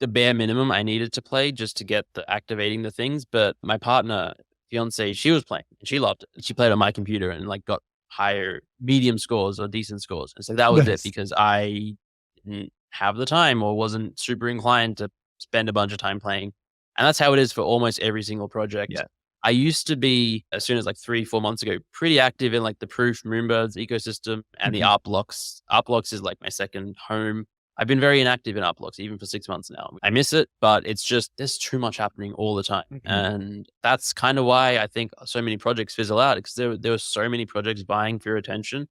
the bare minimum I needed to play just to get the activating the things. But my partner, fiance, she was playing and she loved it. She played on my computer and like got higher medium scores or decent scores. And so that was it Nice. because I didn't have the time or wasn't super inclined to spend a bunch of time playing. And that's how it is for almost every single project. Yeah. I used to be, as soon as like 3-4 months ago, pretty active in like the Proof Moonbirds ecosystem and the Art Blocks. Art Blocks is like my second home. I've been very inactive in Art Blocks, even for 6 months now. I miss it, but it's just, there's too much happening all the time. And that's kind of why I think so many projects fizzle out, because there were so many projects vying for your attention.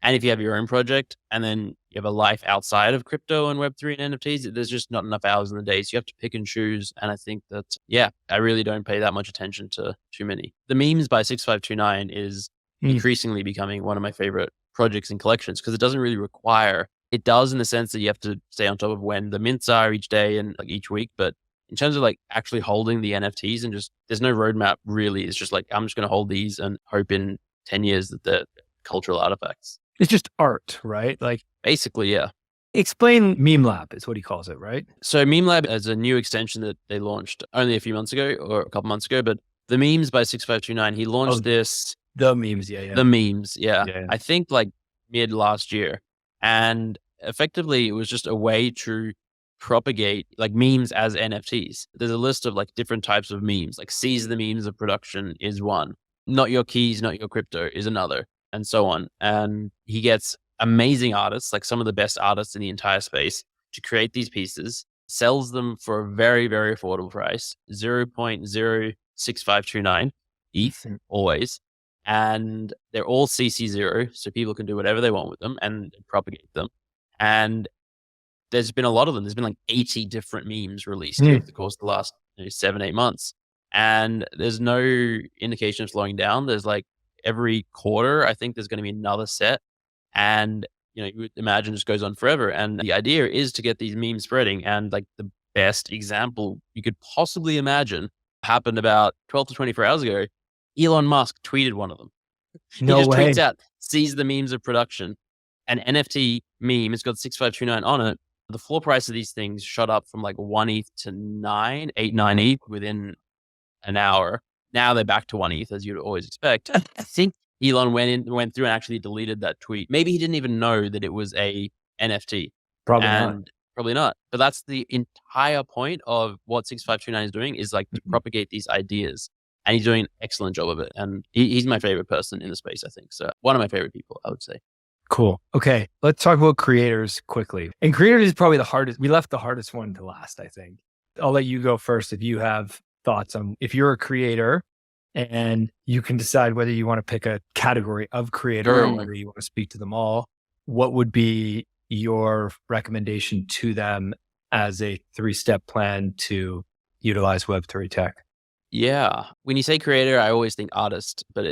And if you have your own project and then you have a life outside of crypto and Web3 and NFTs, there's just not enough hours in the day. So you have to pick and choose. And I think that, yeah, I really don't pay that much attention to too many. The memes by 6529 is increasingly becoming one of my favorite projects and collections because it doesn't really require, it does in the sense that you have to stay on top of when the mints are each day and like each week. But in terms of like actually holding the NFTs and just, there's no roadmap really. It's just like, I'm just going to hold these and hope in 10 years that they're cultural artifacts. It's just art, right? Like, basically, yeah. Explain Meme Lab is what he calls it, right? So Meme Lab is a new extension that they launched only a few months ago or a couple months ago, but the memes by 6529, he launched this. The memes, yeah. The memes, yeah. Yeah. I think like mid last year. And effectively, it was just a way to propagate like memes as NFTs. There's a list of like different types of memes, like seize the memes of production is one. Not your keys, not your crypto is another, and so on. And he gets amazing artists, like some of the best artists in the entire space, to create these pieces, sells them for a very, very affordable price, 0.06529 ETH, always. And they're all CC0, so people can do whatever they want with them and propagate them. And there's been a lot of them. There's been like 80 different memes released over the course of the last 7-8 months. And there's no indication of slowing down. There's like every quarter, I think there's going to be another set. And, you would imagine just goes on forever. And the idea is to get these memes spreading. And like the best example you could possibly imagine happened about 12 to 24 hours ago. Elon Musk tweeted one of them. No he just way. tweets out, seize the memes of production. An NFT meme, it's got 6529 on it. The floor price of these things shot up from like 1 ETH to 9 ETH within an hour. Now they're back to 1 ETH, as you'd always expect. I think Elon went through and actually deleted that tweet. Maybe he didn't even know that it was a NFT. Probably not. But that's the entire point of what 6529 is doing, is like to propagate these ideas. And he's doing an excellent job of it. And he's my favorite person in the space, I think. So one of my favorite people, I would say. Cool. Okay. Let's talk about creators quickly. And creators is probably the hardest. We left the hardest one to last, I think. I'll let you go first if you have thoughts on, if you're a creator and you can decide whether you want to pick a category of creator or whether you want to speak to them all, what would be your recommendation to them as a 3-step plan to utilize Web3 tech? Yeah. When you say creator, I always think artist, but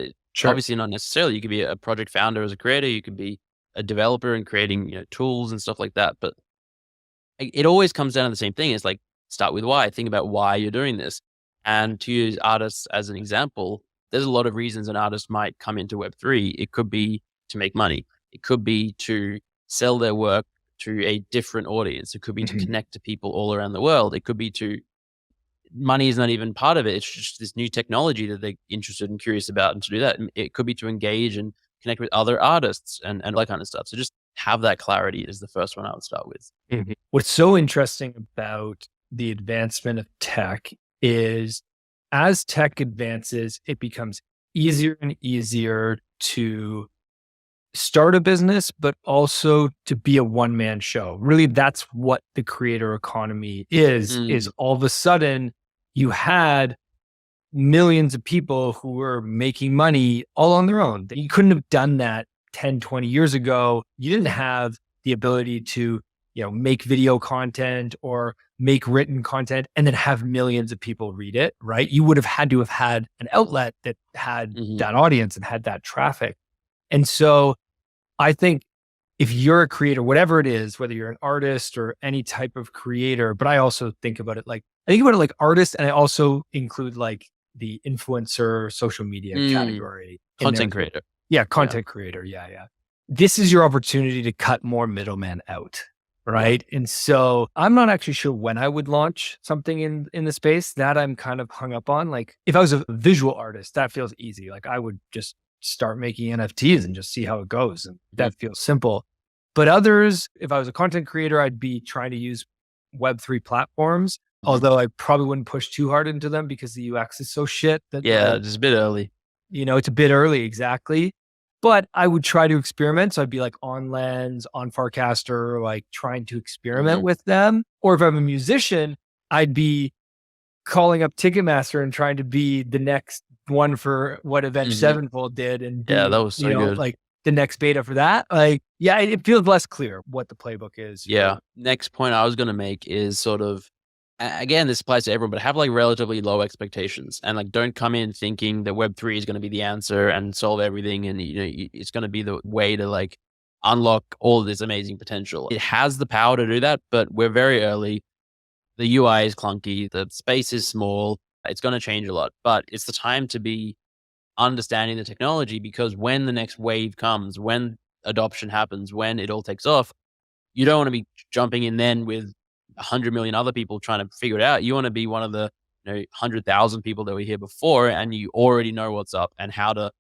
obviously not necessarily. You could be a project founder as a creator. You could be a developer and creating tools and stuff like that. But it always comes down to the same thing. It's like, start with why. Think about why you're doing this. And to use artists as an example, there's a lot of reasons an artist might come into Web3. It could be to make money. It could be to sell their work to a different audience. It could be to connect to people all around the world. It could be to, money is not even part of it. It's just this new technology that they're interested and curious about. And to do that, it could be to engage and connect with other artists and all that kind of stuff. So just have that clarity is the first one I would start with. What's so interesting about the advancement of tech is as tech advances, it becomes easier and easier to start a business, but also to be a one-man show. Really, that's what the creator economy is all of a sudden you had millions of people who were making money all on their own. You couldn't have done that 10, 20 years ago. You didn't have the ability to make video content or make written content and then have millions of people read it, right? You would have had an outlet that had that audience and had that traffic. And so I think if you're a creator, whatever it is, whether you're an artist or any type of creator, but I also think about it like artist, and I also include like the influencer social media category. Content creator. Yeah, content creator. Yeah. This is your opportunity to cut more middlemen out, right? And so I'm not actually sure when I would launch something in the space that I'm kind of hung up on. Like if I was a visual artist, that feels easy. Like I would just start making NFTs and just see how it goes. And that feels simple. But others, if I was a content creator, I'd be trying to use Web3 platforms, although I probably wouldn't push too hard into them because the UX is so shit. That it's a bit early. It's a bit early, exactly. But I would try to experiment. So I'd be like on Lens, on Farcaster, like trying to experiment with them. Or if I'm a musician, I'd be calling up Ticketmaster and trying to be the next one for what Avenged Sevenfold did. And be, that was so good. Like the next beta for that. Like, it feels less clear what the playbook is. Yeah. Next point I was going to make is sort of, again, this applies to everyone, but have like relatively low expectations and like don't come in thinking that Web3 is going to be the answer and solve everything. And, it's going to be the way to like unlock all of this amazing potential. It has the power to do that, but we're very early. The UI is clunky. The space is small. It's going to change a lot, but it's the time to be understanding the technology, because when the next wave comes, when adoption happens, when it all takes off, you don't want to be jumping in then with 100 million other people trying to figure it out. You want to be one of the 100,000 people that were here before, and you already know what's up and how to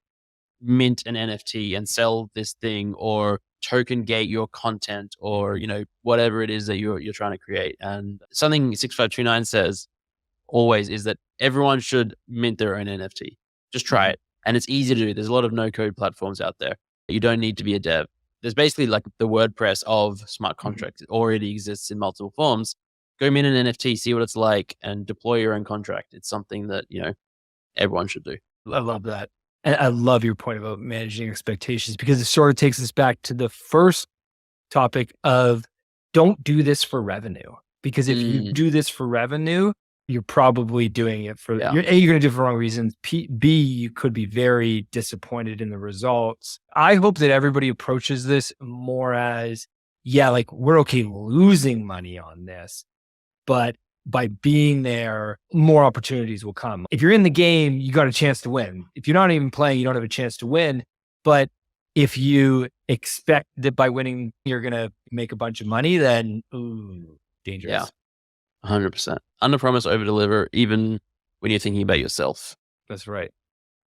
mint an NFT and sell this thing or token gate your content or, whatever it is that you're trying to create. And something 6529 says always is that everyone should mint their own NFT. Just try it. And it's easy to do. There's a lot of no-code platforms out there. You don't need to be a dev. There's basically like the WordPress of smart contracts. It already exists in multiple forms. Go mint an NFT, see what it's like, and deploy your own contract. It's something that, everyone should do. I love that. And I love your point about managing expectations, because it sort of takes us back to the first topic of don't do this for revenue. Because if you do this for revenue, you're probably doing it for, you're going to do it for the wrong reasons. B, you could be very disappointed in the results. I hope that everybody approaches this more as, like we're okay losing money on this, but by being there, more opportunities will come. If you're in the game, you got a chance to win. If you're not even playing, you don't have a chance to win. But if you expect that by winning, you're going to make a bunch of money, then dangerous. Yeah. 100%. Under promise, over deliver, even when you're thinking about yourself. That's right.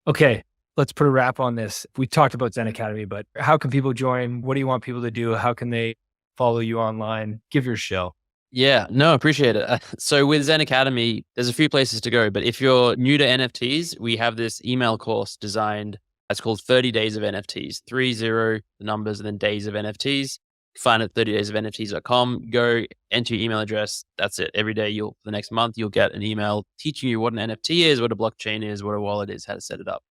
Okay, let's put a wrap on this. We talked about Zen Academy, but how can people join? What do you want people to do? How can they follow you online? Give your show. Yeah, no, appreciate it. So with Zen Academy, there's a few places to go, but if you're new to NFTs, we have this email course designed. It's called 30 Days of NFTs, 30, the numbers, and then days of NFTs. Find it at 30daysofnfts.com. Go enter your email address. That's it. Every day, for the next month, you'll get an email teaching you what an NFT is, what a blockchain is, what a wallet is, how to set it up.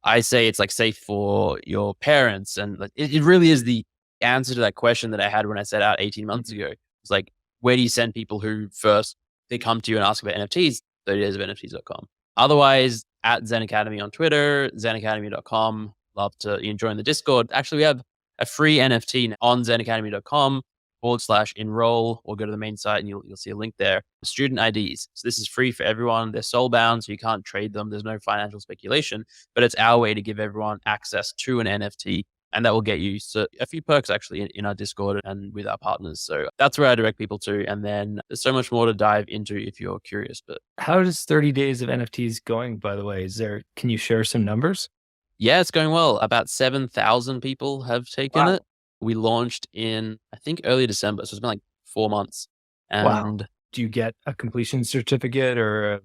I say it's like safe for your parents. And like, it really is the answer to that question that I had when I set out 18 months ago. It's like, where do you send people who first they come to you and ask about NFTs? 30daysofnfts.com. Otherwise, at Zen Academy on Twitter, zenacademy.com. Love to join the Discord. Actually, we have a free NFT on zenacademy.com/enroll, or go to the main site and you'll see a link there. Student IDs. So this is free for everyone. They're soul bound, so you can't trade them. There's no financial speculation, but it's our way to give everyone access to an NFT. And that will get you a few perks actually in our Discord and with our partners. So that's where I direct people to. And then there's so much more to dive into if you're curious. But how does 30 Days of NFTs going, by the way? Can you share some numbers? Yeah, it's going well. About 7,000 people have taken it. We launched in, I think, early December. So it's been like 4 months. And do you get a completion certificate or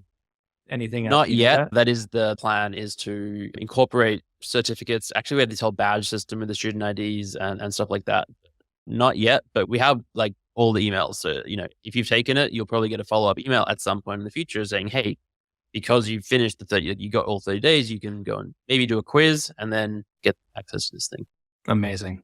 anything else? Not yet. That is the plan, is to incorporate certificates. Actually, we had this whole badge system with the student IDs and stuff like that. Not yet, but we have like all the emails. So, if you've taken it, you'll probably get a follow-up email at some point in the future saying, hey, because you finished you got all 30 days, you can go and maybe do a quiz and then get access to this thing. Amazing.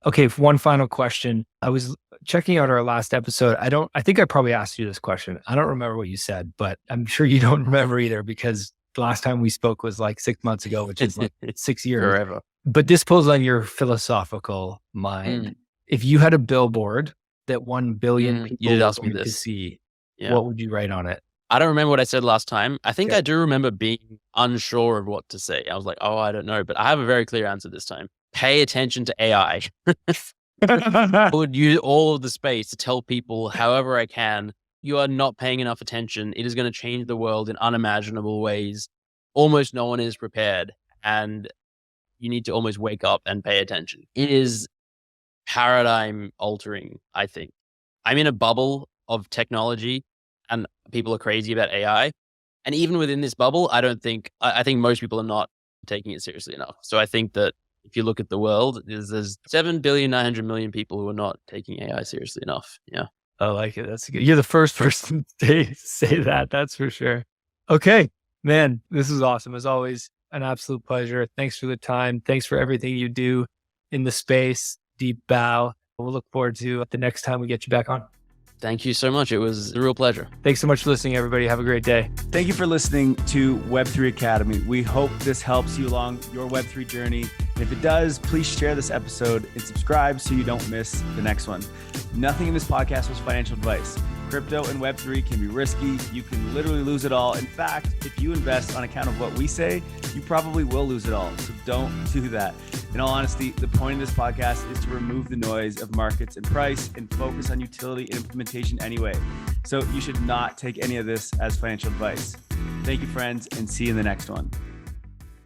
Okay, one final question. I was checking out our last episode. I think I probably asked you this question. I don't remember what you said, but I'm sure you don't remember either because the last time we spoke was like 6 months ago, which is like 6 years. Forever. But this pulls on your philosophical mind. If you had a billboard that 1 billion people you did ask me were to this. see, Yeah. what would you write on it? I don't remember what I said last time. I think Okay. I do remember being unsure of what to say. I was like, oh, I don't know. But I have a very clear answer this time. Pay attention to AI. I would use all of the space to tell people, however I can, you are not paying enough attention. It is going to change the world in unimaginable ways. Almost no one is prepared. And you need to almost wake up and pay attention. It is paradigm altering, I think. I'm in a bubble of technology and people are crazy about AI. And even within this bubble, I think most people are not taking it seriously enough. So I think that if you look at the world, there's 7,900,000,000 people who are not taking AI seriously enough. Yeah. I like it. That's good. You're the first person to say that. That's for sure. Okay, man, this is awesome. As always, an absolute pleasure. Thanks for the time. Thanks for everything you do in the space. Deep bow. We'll look forward to the next time we get you back on. Thank you so much. It was a real pleasure. Thanks so much for listening, everybody. Have a great day. Thank you for listening to Web3 Academy. We hope this helps you along your Web3 journey. And if it does, please share this episode and subscribe so you don't miss the next one. Nothing in this podcast was financial advice. Crypto and Web3 can be risky. You can literally lose it all. In fact, if you invest on account of what we say, you probably will lose it all. So don't do that. In all honesty, the point of this podcast is to remove the noise of markets and price and focus on utility and implementation anyway. So you should not take any of this as financial advice. Thank you, friends, and see you in the next one.